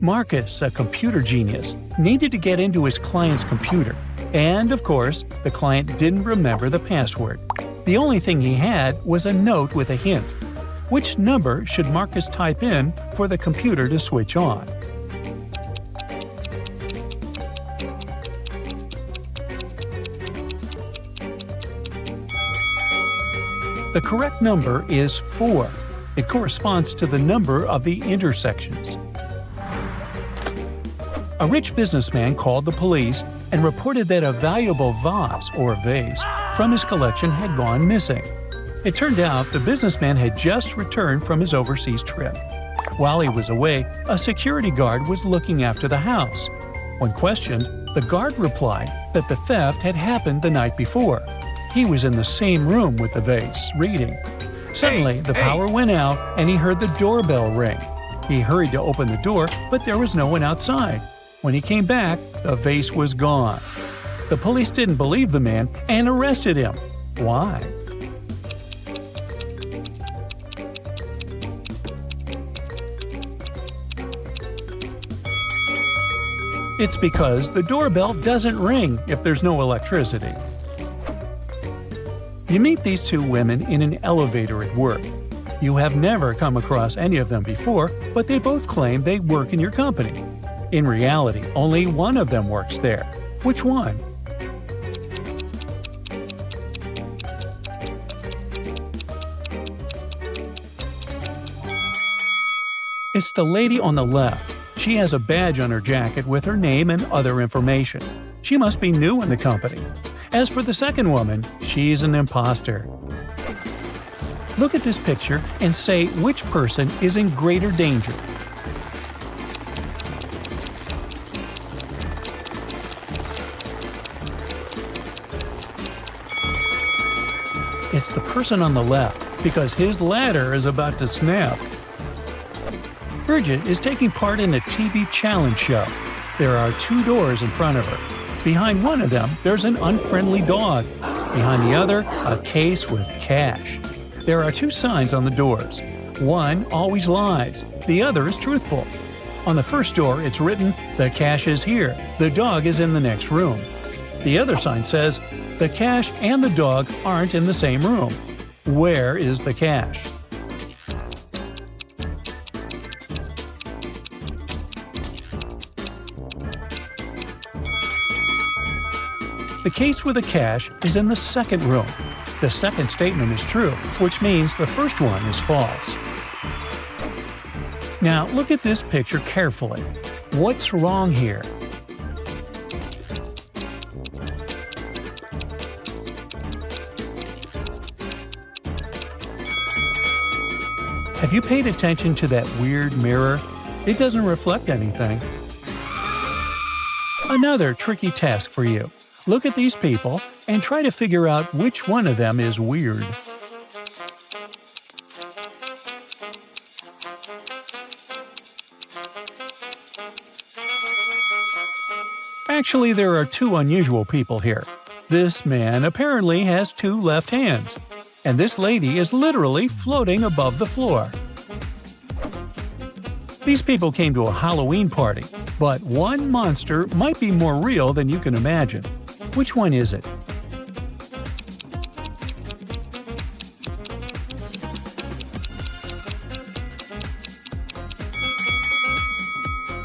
Marcus, a computer genius, needed to get into his client's computer. And, of course, the client didn't remember the password. The only thing he had was a note with a hint. Which number should Marcus type in for the computer to switch on? The correct number is 4. It corresponds to the number of the intersections. A rich businessman called the police and reported that a valuable vase or vase from his collection had gone missing. It turned out the businessman had just returned from his overseas trip. While he was away, a security guard was looking after the house. When questioned, the guard replied that the theft had happened the night before. He was in the same room with the vase, reading. Suddenly, the power went out and he heard the doorbell ring. He hurried to open the door, but there was no one outside. When he came back, the vase was gone. The police didn't believe the man and arrested him. Why? It's because the doorbell doesn't ring if there's no electricity. You meet these 2 women in an elevator at work. You have never come across any of them before, but they both claim they work in your company. In reality, only one of them works there. Which one? It's the lady on the left. She has a badge on her jacket with her name and other information. She must be new in the company. As for the second woman, she's an imposter. Look at this picture and say which person is in greater danger. It's the person on the left, because his ladder is about to snap. Bridget is taking part in a TV challenge show. There are 2 doors in front of her. Behind one of them, there's an unfriendly dog. Behind the other, a case with cash. There are 2 signs on the doors. One always lies, the other is truthful. On the first door, it's written, "The cash is here, the dog is in the next room." The other sign says, "The cash and the dog aren't in the same room. Where is the cash?" The case with the cash is in the second room. The second statement is true, which means the first one is false. Now look at this picture carefully. What's wrong here? Have you paid attention to that weird mirror? It doesn't reflect anything. Another tricky task for you. Look at these people and try to figure out which one of them is weird. Actually, there are 2 unusual people here. This man apparently has 2 left hands, and this lady is literally floating above the floor. These people came to a Halloween party, but one monster might be more real than you can imagine. Which one is it?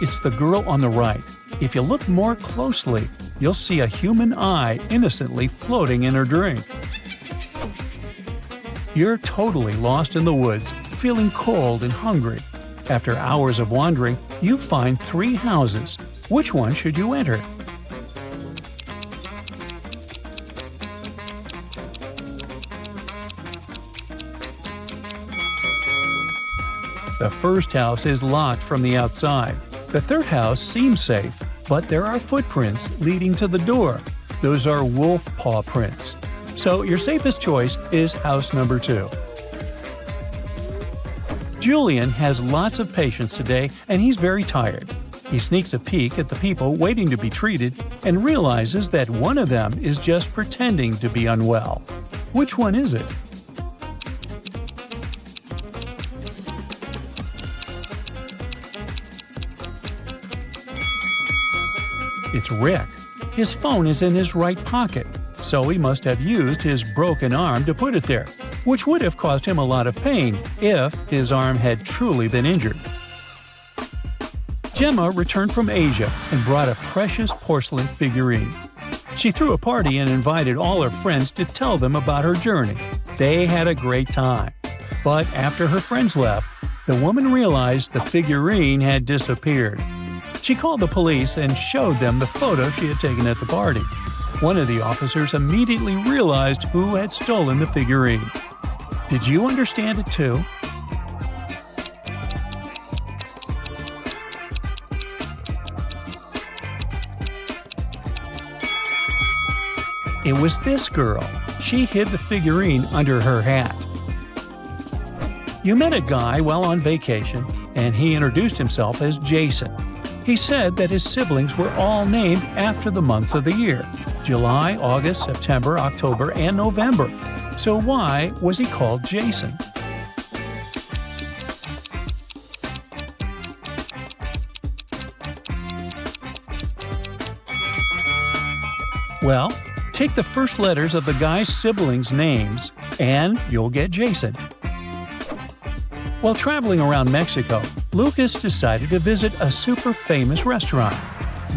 It's the girl on the right. If you look more closely, you'll see a human eye innocently floating in her drink. You're totally lost in the woods, feeling cold and hungry. After hours of wandering, you find 3 houses. Which one should you enter? The first house is locked from the outside. The third house seems safe, but there are footprints leading to the door. Those are wolf paw prints. So your safest choice is house number 2. Julian has lots of patients today and he's very tired. He sneaks a peek at the people waiting to be treated and realizes that one of them is just pretending to be unwell. Which one is it? It's Rick. His phone is in his right pocket, so he must have used his broken arm to put it there, which would have caused him a lot of pain if his arm had truly been injured. Gemma returned from Asia and brought a precious porcelain figurine. She threw a party and invited all her friends to tell them about her journey. They had a great time. But after her friends left, the woman realized the figurine had disappeared. She called the police and showed them the photo she had taken at the party. One of the officers immediately realized who had stolen the figurine. Did you understand it too? It was this girl. She hid the figurine under her hat. You met a guy while on vacation, and he introduced himself as Jason. He said that his siblings were all named after the months of the year: July, August, September, October, and November. So why was he called Jason? Well, take the first letters of the guy's siblings' names, and you'll get Jason. While traveling around Mexico, Lucas decided to visit a super famous restaurant.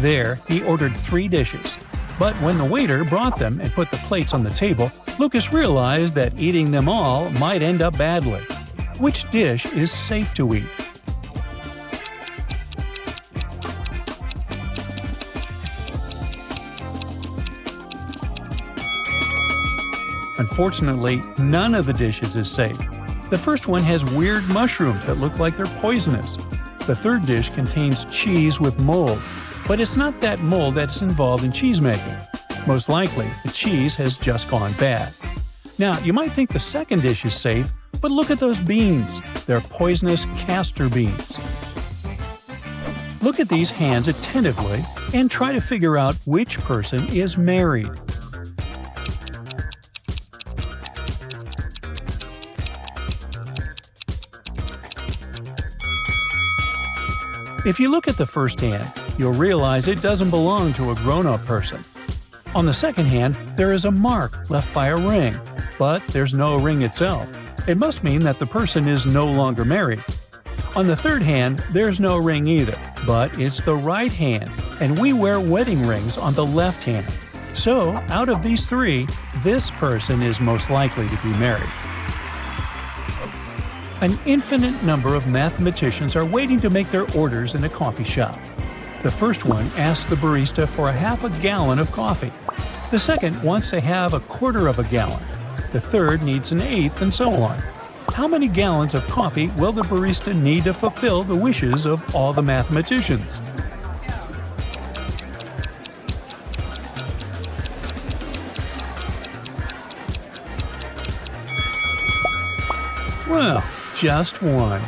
There, he ordered 3 dishes. But when the waiter brought them and put the plates on the table, Lucas realized that eating them all might end up badly. Which dish is safe to eat? Unfortunately, none of the dishes is safe. The first one has weird mushrooms that look like they're poisonous. The third dish contains cheese with mold, but it's not that mold that's involved in cheese making. Most likely, the cheese has just gone bad. Now, you might think the second dish is safe, but look at those beans. They're poisonous castor beans. Look at these hands attentively and try to figure out which person is married. If you look at the first hand, you'll realize it doesn't belong to a grown-up person. On the second hand, there is a mark left by a ring, but there's no ring itself. It must mean that the person is no longer married. On the third hand, there's no ring either, but it's the right hand, and we wear wedding rings on the left hand. So, out of these three, this person is most likely to be married. An infinite number of mathematicians are waiting to make their orders in a coffee shop. The first one asks the barista for a half a gallon of coffee. The second wants to have a quarter of a gallon. The third needs an eighth, and so on. How many gallons of coffee will the barista need to fulfill the wishes of all the mathematicians? Well, just one.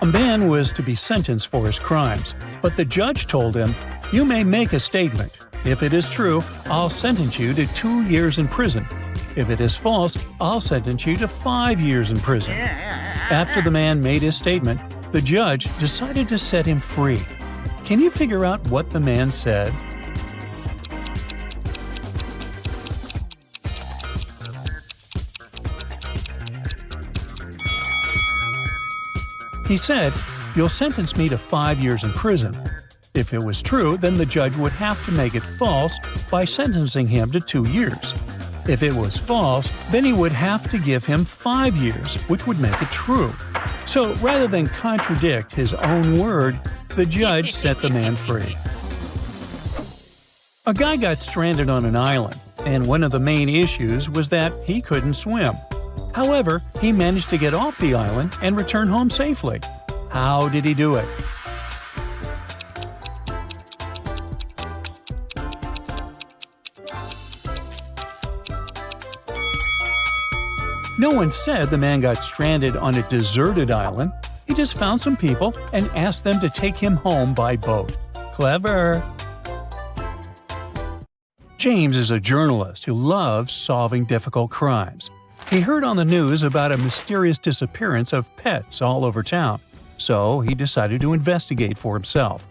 A man was to be sentenced for his crimes, but the judge told him, "You may make a statement. If it is true, I'll sentence you to 2 years in prison. If it is false, I'll sentence you to 5 years in prison." After the man made his statement, the judge decided to set him free. Can you figure out what the man said? He said, "You'll sentence me to 5 years in prison." If it was true, then the judge would have to make it false by sentencing him to 2 years. If it was false, then he would have to give him 5 years, which would make it true. So rather than contradict his own word, the judge set the man free. A guy got stranded on an island, and one of the main issues was that he couldn't swim. However, he managed to get off the island and return home safely. How did he do it? No one said the man got stranded on a deserted island. He just found some people and asked them to take him home by boat. Clever! James is a journalist who loves solving difficult crimes. He heard on the news about a mysterious disappearance of pets all over town, so he decided to investigate for himself.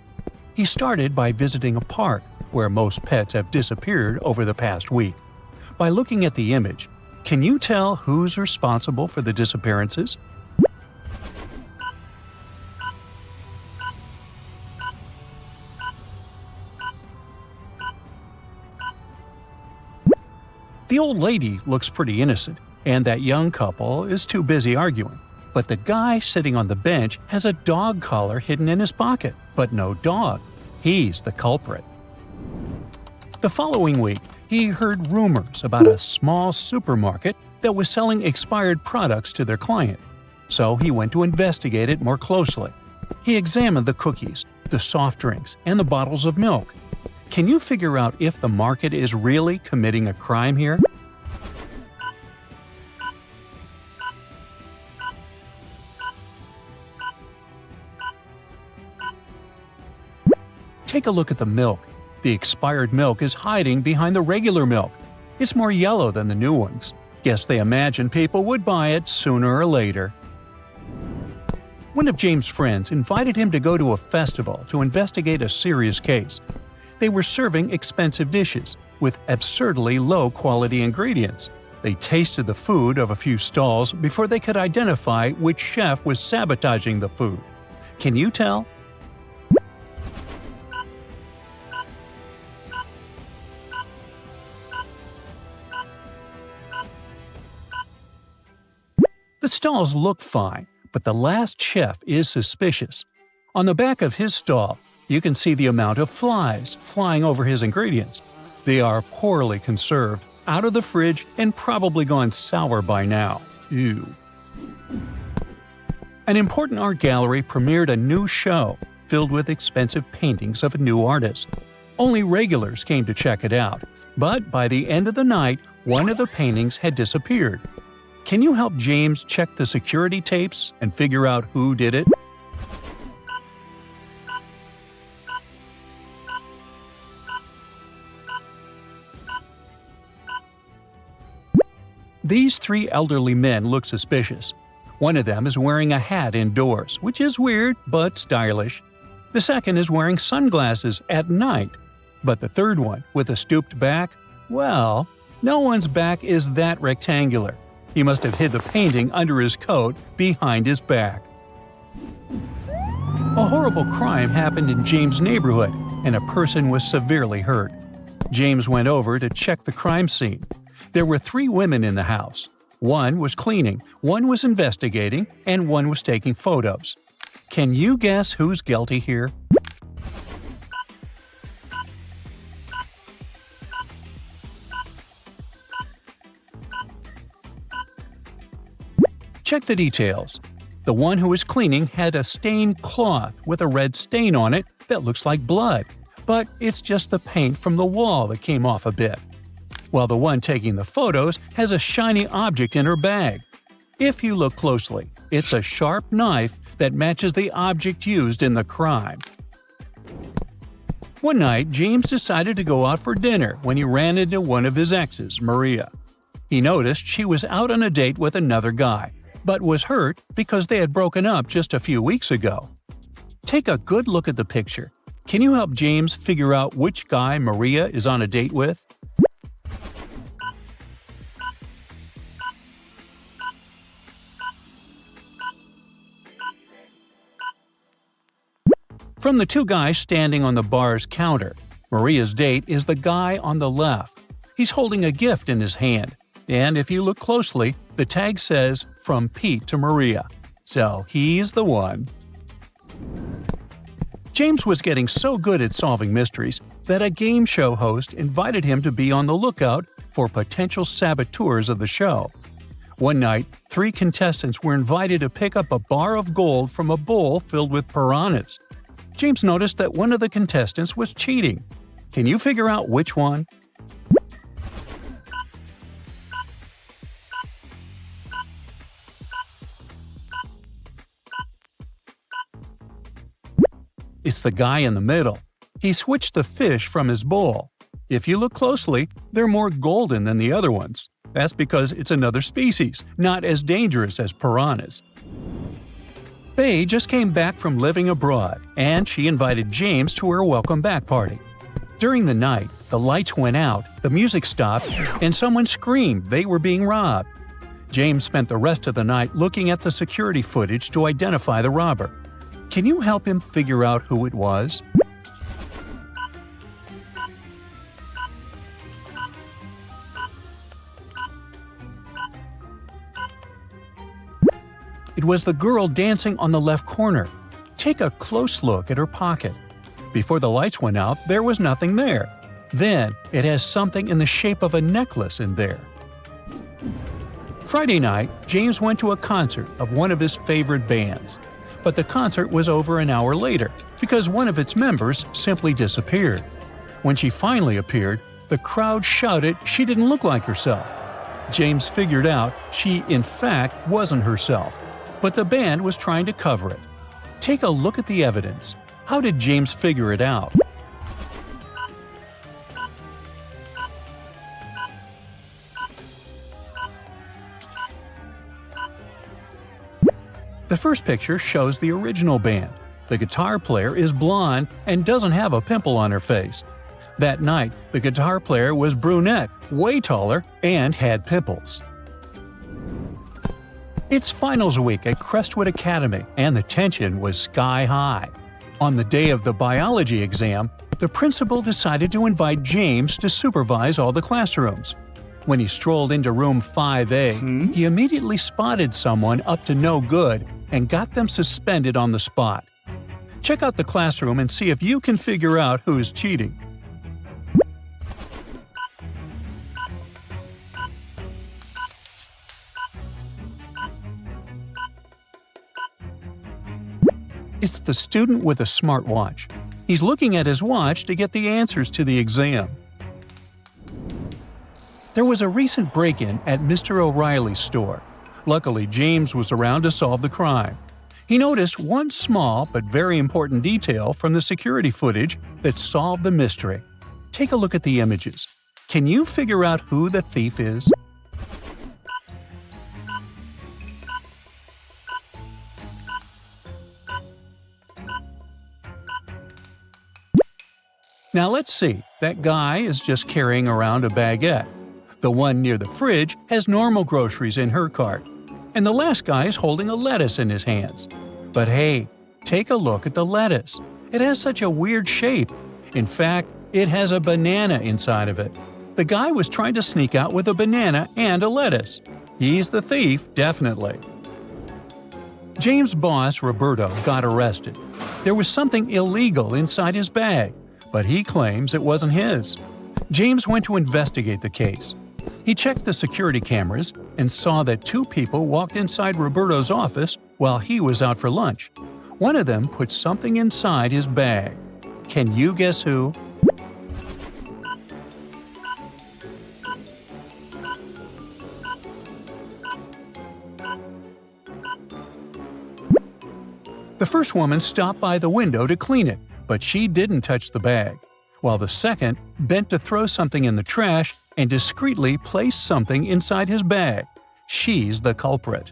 He started by visiting a park where most pets have disappeared over the past week. By looking at the image, can you tell who's responsible for the disappearances? The old lady looks pretty innocent, and that young couple is too busy arguing. But the guy sitting on the bench has a dog collar hidden in his pocket, but no dog. He's the culprit. The following week, he heard rumors about a small supermarket that was selling expired products to their client. So he went to investigate it more closely. He examined the cookies, the soft drinks, and the bottles of milk. Can you figure out if the market is really committing a crime here? Take a look at the milk. The expired milk is hiding behind the regular milk. It's more yellow than the new ones. Guess they imagined people would buy it sooner or later. One of James' friends invited him to go to a festival to investigate a serious case. They were serving expensive dishes with absurdly low-quality ingredients. They tasted the food of a few stalls before they could identify which chef was sabotaging the food. Can you tell? The stalls look fine, but the last chef is suspicious. On the back of his stall, you can see the amount of flies flying over his ingredients. They are poorly conserved, out of the fridge and probably gone sour by now. Ew. An important art gallery premiered a new show filled with expensive paintings of a new artist. Only regulars came to check it out, but by the end of the night, one of the paintings had disappeared. Can you help James check the security tapes and figure out who did it? These three elderly men look suspicious. One of them is wearing a hat indoors, which is weird but stylish. The second is wearing sunglasses at night. But the third one, with a stooped back, well, no one's back is that rectangular. He must have hid the painting under his coat behind his back. A horrible crime happened in James' neighborhood, and a person was severely hurt. James went over to check the crime scene. There were 3 women in the house. One was cleaning, one was investigating, and one was taking photos. Can you guess who's guilty here? Check the details. The one who was cleaning had a stained cloth with a red stain on it that looks like blood, but it's just the paint from the wall that came off a bit. While the one taking the photos has a shiny object in her bag. If you look closely, it's a sharp knife that matches the object used in the crime. One night, James decided to go out for dinner when he ran into one of his exes, Maria. He noticed she was out on a date with another guy, but was hurt because they had broken up just a few weeks ago. Take a good look at the picture. Can you help James figure out which guy Maria is on a date with? From the 2 guys standing on the bar's counter, Maria's date is the guy on the left. He's holding a gift in his hand, and if you look closely, the tag says, "From Pete to Maria." So he's the one. James was getting so good at solving mysteries that a game show host invited him to be on the lookout for potential saboteurs of the show. One night, 3 contestants were invited to pick up a bar of gold from a bowl filled with piranhas. James noticed that one of the contestants was cheating. Can you figure out which one? It's the guy in the middle. He switched the fish from his bowl. If you look closely, they're more golden than the other ones. That's because it's another species, not as dangerous as piranhas. Faye just came back from living abroad, and she invited James to her welcome back party. During the night, the lights went out, the music stopped, and someone screamed they were being robbed. James spent the rest of the night looking at the security footage to identify the robber. Can you help him figure out who it was? It was the girl dancing on the left corner. Take a close look at her pocket. Before the lights went out, there was nothing there. Then, it has something in the shape of a necklace in there. Friday night, James went to a concert of one of his favorite bands. But the concert was over an hour later because one of its members simply disappeared. When she finally appeared, the crowd shouted she didn't look like herself. James figured out she, in fact, wasn't herself, but the band was trying to cover it. Take a look at the evidence. How did James figure it out? The first picture shows the original band. The guitar player is blonde and doesn't have a pimple on her face. That night, the guitar player was brunette, way taller, and had pimples. It's finals week at Crestwood Academy, and the tension was sky high. On the day of the biology exam, the principal decided to invite James to supervise all the classrooms. When he strolled into room 5A, he immediately spotted someone up to no good and got them suspended on the spot. Check out the classroom and see if you can figure out who is cheating. It's the student with a smartwatch. He's looking at his watch to get the answers to the exam. There was a recent break-in at Mr. O'Reilly's store. Luckily, James was around to solve the crime. He noticed one small but very important detail from the security footage that solved the mystery. Take a look at the images. Can you figure out who the thief is? Now let's see, that guy is just carrying around a baguette. The one near the fridge has normal groceries in her cart. And the last guy is holding a lettuce in his hands. But hey, take a look at the lettuce. It has such a weird shape. In fact, it has a banana inside of it. The guy was trying to sneak out with a banana and a lettuce. He's the thief, definitely. James' boss, Roberto, got arrested. There was something illegal inside his bag, but he claims it wasn't his. James went to investigate the case. He checked the security cameras and saw that two people walked inside Roberto's office while he was out for lunch. One of them put something inside his bag. Can you guess who? The first woman stopped by the window to clean it, but she didn't touch the bag, while the second bent to throw something in the trash and discreetly placed something inside his bag. She's the culprit.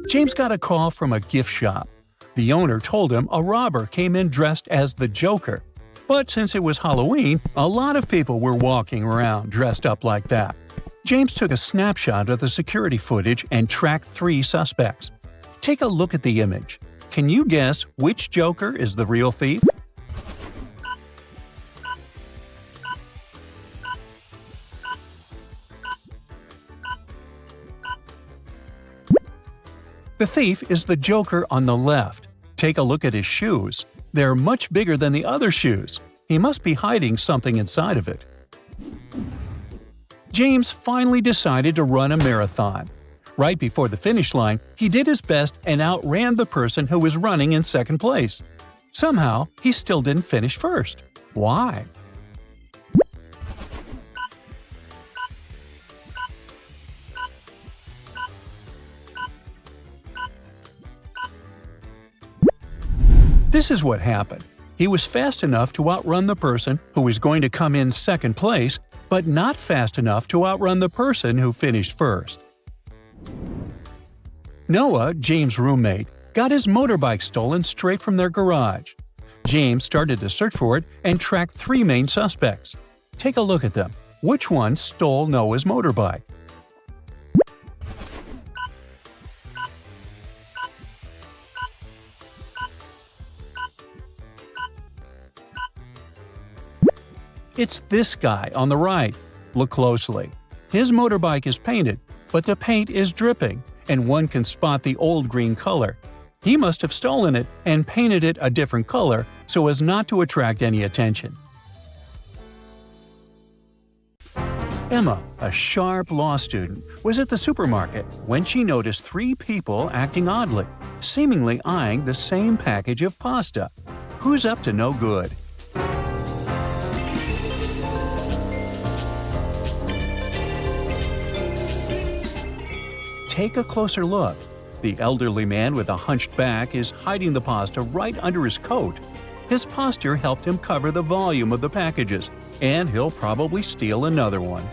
James got a call from a gift shop. The owner told him a robber came in dressed as the Joker. But since it was Halloween, a lot of people were walking around dressed up like that. James took a snapshot of the security footage and tracked 3 suspects. Take a look at the image. Can you guess which Joker is the real thief? The thief is the Joker on the left. Take a look at his shoes. They're much bigger than the other shoes. He must be hiding something inside of it. James finally decided to run a marathon. Right before the finish line, he did his best and outran the person who was running in second place. Somehow, he still didn't finish first. Why? This is what happened. He was fast enough to outrun the person who was going to come in second place, but not fast enough to outrun the person who finished first. Noah, James' roommate, got his motorbike stolen straight from their garage. James started to search for it and tracked 3 main suspects. Take a look at them. Which one stole Noah's motorbike? It's this guy on the right. Look closely. His motorbike is painted, but the paint is dripping, and one can spot the old green color. He must have stolen it and painted it a different color so as not to attract any attention. Emma, a sharp law student, was at the supermarket when she noticed 3 people acting oddly, seemingly eyeing the same package of pasta. Who's up to no good? Take a closer look. The elderly man with a hunched back is hiding the pasta right under his coat. His posture helped him cover the volume of the packages, and he'll probably steal another one.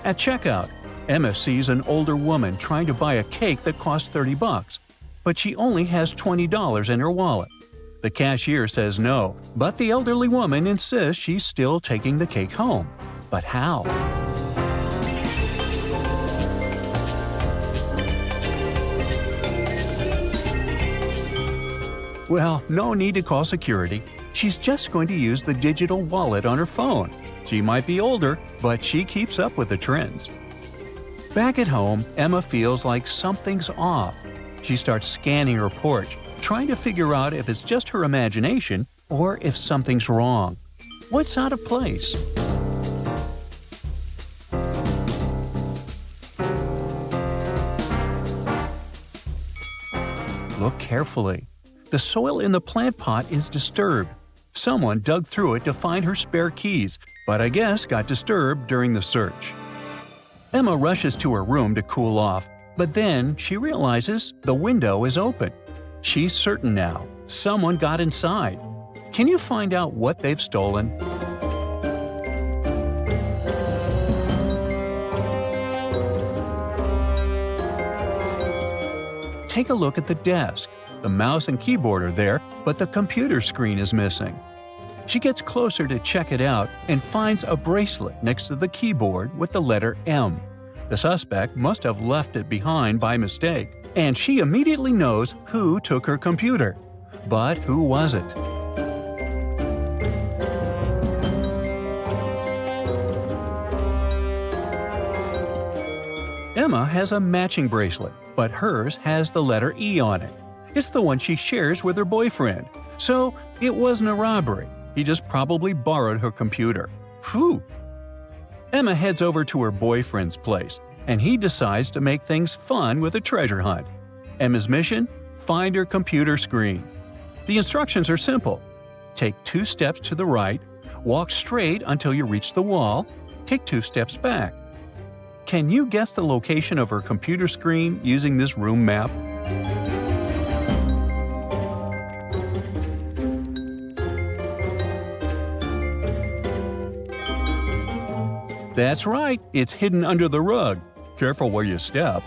At checkout, Emma sees an older woman trying to buy a cake that costs $30, but she only has $20 in her wallet. The cashier says no, but the elderly woman insists she's still taking the cake home. But how? Well, no need to call security. She's just going to use the digital wallet on her phone. She might be older, but she keeps up with the trends. Back at home, Emma feels like something's off. She starts scanning her porch, trying to figure out if it's just her imagination or if something's wrong. What's out of place? Look carefully. The soil in the plant pot is disturbed. Someone dug through it to find her spare keys, but I guess got disturbed during the search. Emma rushes to her room to cool off, but then she realizes the window is open. She's certain now someone got inside. Can you find out what they've stolen? Take a look at the desk. The mouse and keyboard are there, but the computer screen is missing. She gets closer to check it out and finds a bracelet next to the keyboard with the letter M. The suspect must have left it behind by mistake, and she immediately knows who took her computer. But who was it? Emma has a matching bracelet, but hers has the letter E on it. It's the one she shares with her boyfriend. So it wasn't a robbery. He just probably borrowed her computer. Phew! Emma heads over to her boyfriend's place, and he decides to make things fun with a treasure hunt. Emma's mission? Find her computer screen. The instructions are simple. Take 2 steps to the right, walk straight until you reach the wall, take 2 steps back. Can you guess the location of her computer screen using this room map? That's right, it's hidden under the rug. Careful where you step.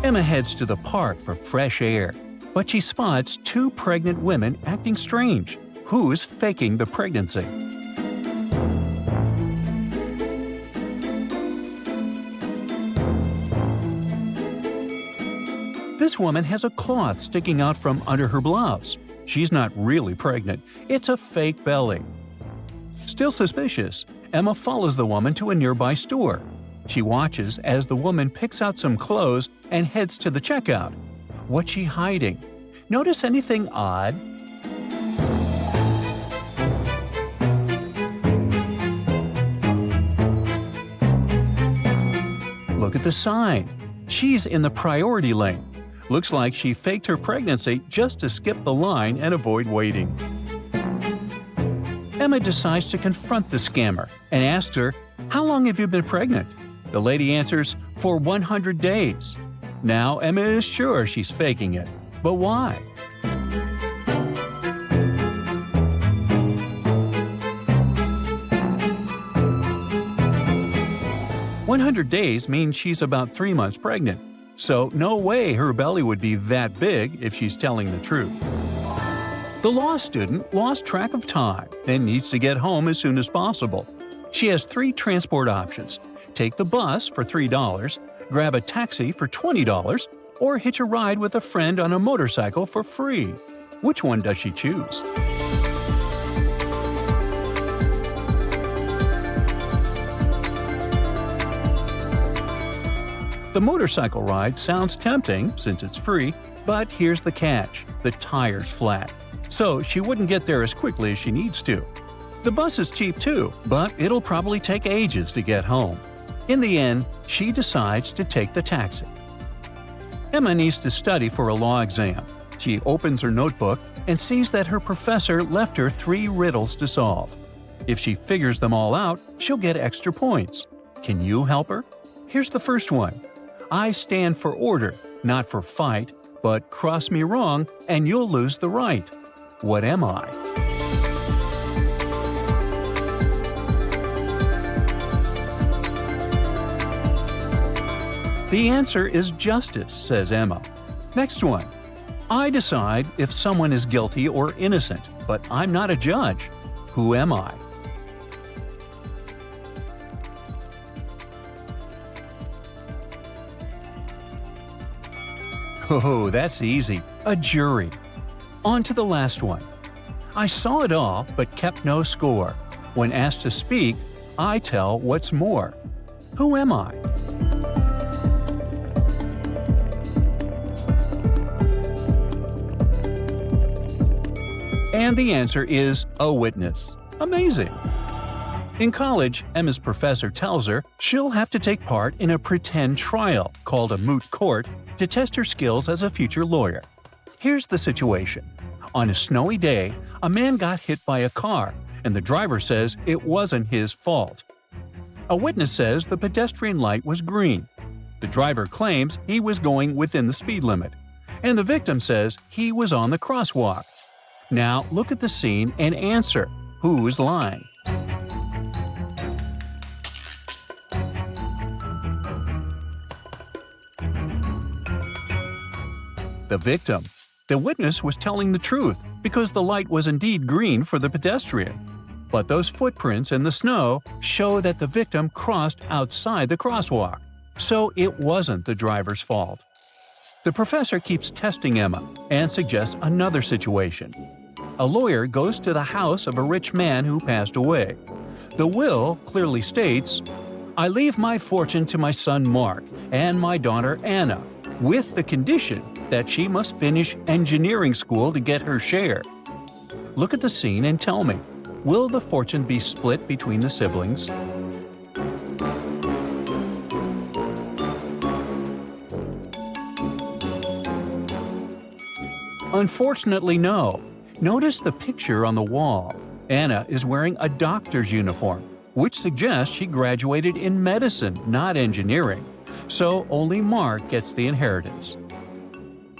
Emma heads to the park for fresh air, but she spots 2 pregnant women acting strange. Who's faking the pregnancy? This woman has a cloth sticking out from under her blouse. She's not really pregnant. It's a fake belly. Still suspicious, Emma follows the woman to a nearby store. She watches as the woman picks out some clothes and heads to the checkout. What's she hiding? Notice anything odd? Look at the sign. She's in the priority lane. Looks like she faked her pregnancy just to skip the line and avoid waiting. Emma decides to confront the scammer and asks her, "How long have you been pregnant?" The lady answers, "For 100 days." Now Emma is sure she's faking it. But why? "100 days means she's about 3 months pregnant. So no way her belly would be that big if she's telling the truth." The law student lost track of time and needs to get home as soon as possible. She has 3 transport options: take the bus for $3, grab a taxi for $20, or hitch a ride with a friend on a motorcycle for free. Which one does she choose? The motorcycle ride sounds tempting since it's free, but here's the catch: the tire's flat. So she wouldn't get there as quickly as she needs to. The bus is cheap too, but it'll probably take ages to get home. In the end, she decides to take the taxi. Emma needs to study for a law exam. She opens her notebook and sees that her professor left her 3 riddles to solve. If she figures them all out, she'll get extra points. Can you help her? Here's the first one. I stand for order, not for fight, but cross me wrong and you'll lose the right. What am I? The answer is justice, says Emma. Next one. I decide if someone is guilty or innocent, but I'm not a judge. Who am I? Oh, that's easy. A jury. On to the last one. I saw it all, but kept no score. When asked to speak, I tell what's more. Who am I? And the answer is a witness. Amazing! In college, Emma's professor tells her she'll have to take part in a pretend trial, called a moot court, to test her skills as a future lawyer. Here's the situation. On a snowy day, a man got hit by a car, and the driver says it wasn't his fault. A witness says the pedestrian light was green. The driver claims he was going within the speed limit, and the victim says he was on the crosswalk. Now look at the scene and answer, who's lying? The victim. The witness was telling the truth because the light was indeed green for the pedestrian. But those footprints in the snow show that the victim crossed outside the crosswalk, so it wasn't the driver's fault. The professor keeps testing Emma and suggests another situation. A lawyer goes to the house of a rich man who passed away. The will clearly states, "I leave my fortune to my son Mark and my daughter Anna, with the condition that she must finish engineering school to get her share." Look at the scene and tell me, will the fortune be split between the siblings? Unfortunately, no. Notice the picture on the wall. Anna is wearing a doctor's uniform, which suggests she graduated in medicine, not engineering. So only Mark gets the inheritance.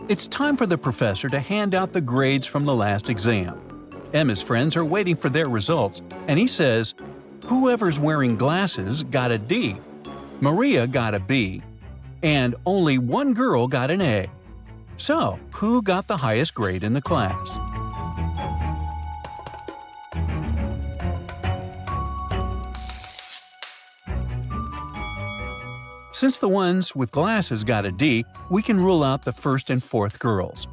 It's time for the professor to hand out the grades from the last exam. Emma's friends are waiting for their results, and he says, "Whoever's wearing glasses got a D, Maria got a B, and only one girl got an A." So, who got the highest grade in the class? Since the ones with glasses got a D, we can rule out the first and fourth girls.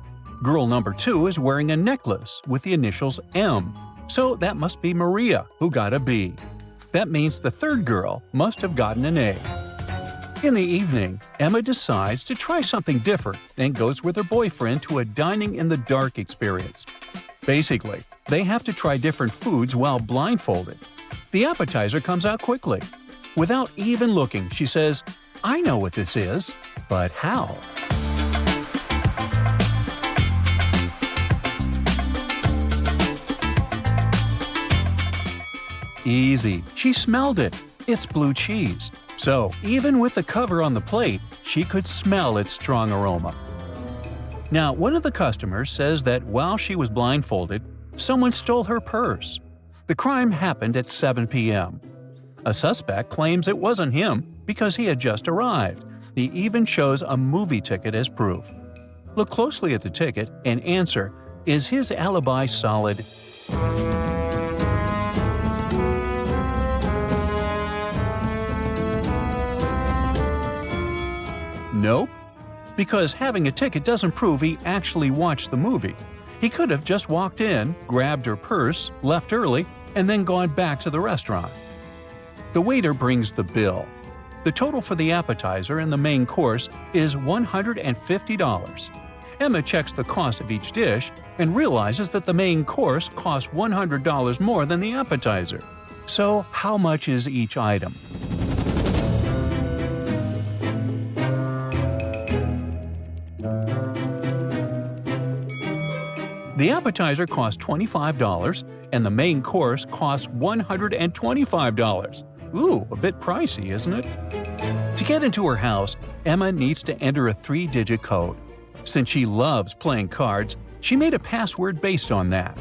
Girl number 2 is wearing a necklace with the initials M, so that must be Maria, who got a B. That means the third girl must have gotten an A. In the evening, Emma decides to try something different and goes with her boyfriend to a dining-in-the-dark experience. Basically, they have to try different foods while blindfolded. The appetizer comes out quickly. Without even looking, she says, "I know what this is, but how?" Easy. She smelled it. It's blue cheese. So, even with the cover on the plate, she could smell its strong aroma. Now, one of the customers says that while she was blindfolded, someone stole her purse. The crime happened at 7 p.m. A suspect claims it wasn't him because he had just arrived. He even shows a movie ticket as proof. Look closely at the ticket and answer, is his alibi solid? Nope. Because having a ticket doesn't prove he actually watched the movie. He could have just walked in, grabbed her purse, left early, and then gone back to the restaurant. The waiter brings the bill. The total for the appetizer and the main course is $150. Emma checks the cost of each dish and realizes that the main course costs $100 more than the appetizer. So, how much is each item? The appetizer costs $25, and the main course costs $125. Ooh, a bit pricey, isn't it? To get into her house, Emma needs to enter a 3-digit code. Since she loves playing cards, she made a password based on that.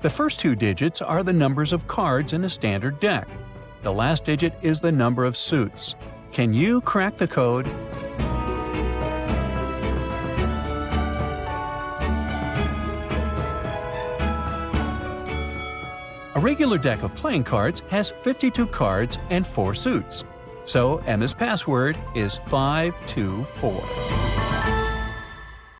The first 2 digits are the numbers of cards in a standard deck. The last digit is the number of suits. Can you crack the code? A regular deck of playing cards has 52 cards and 4 suits. So Emma's password is 524.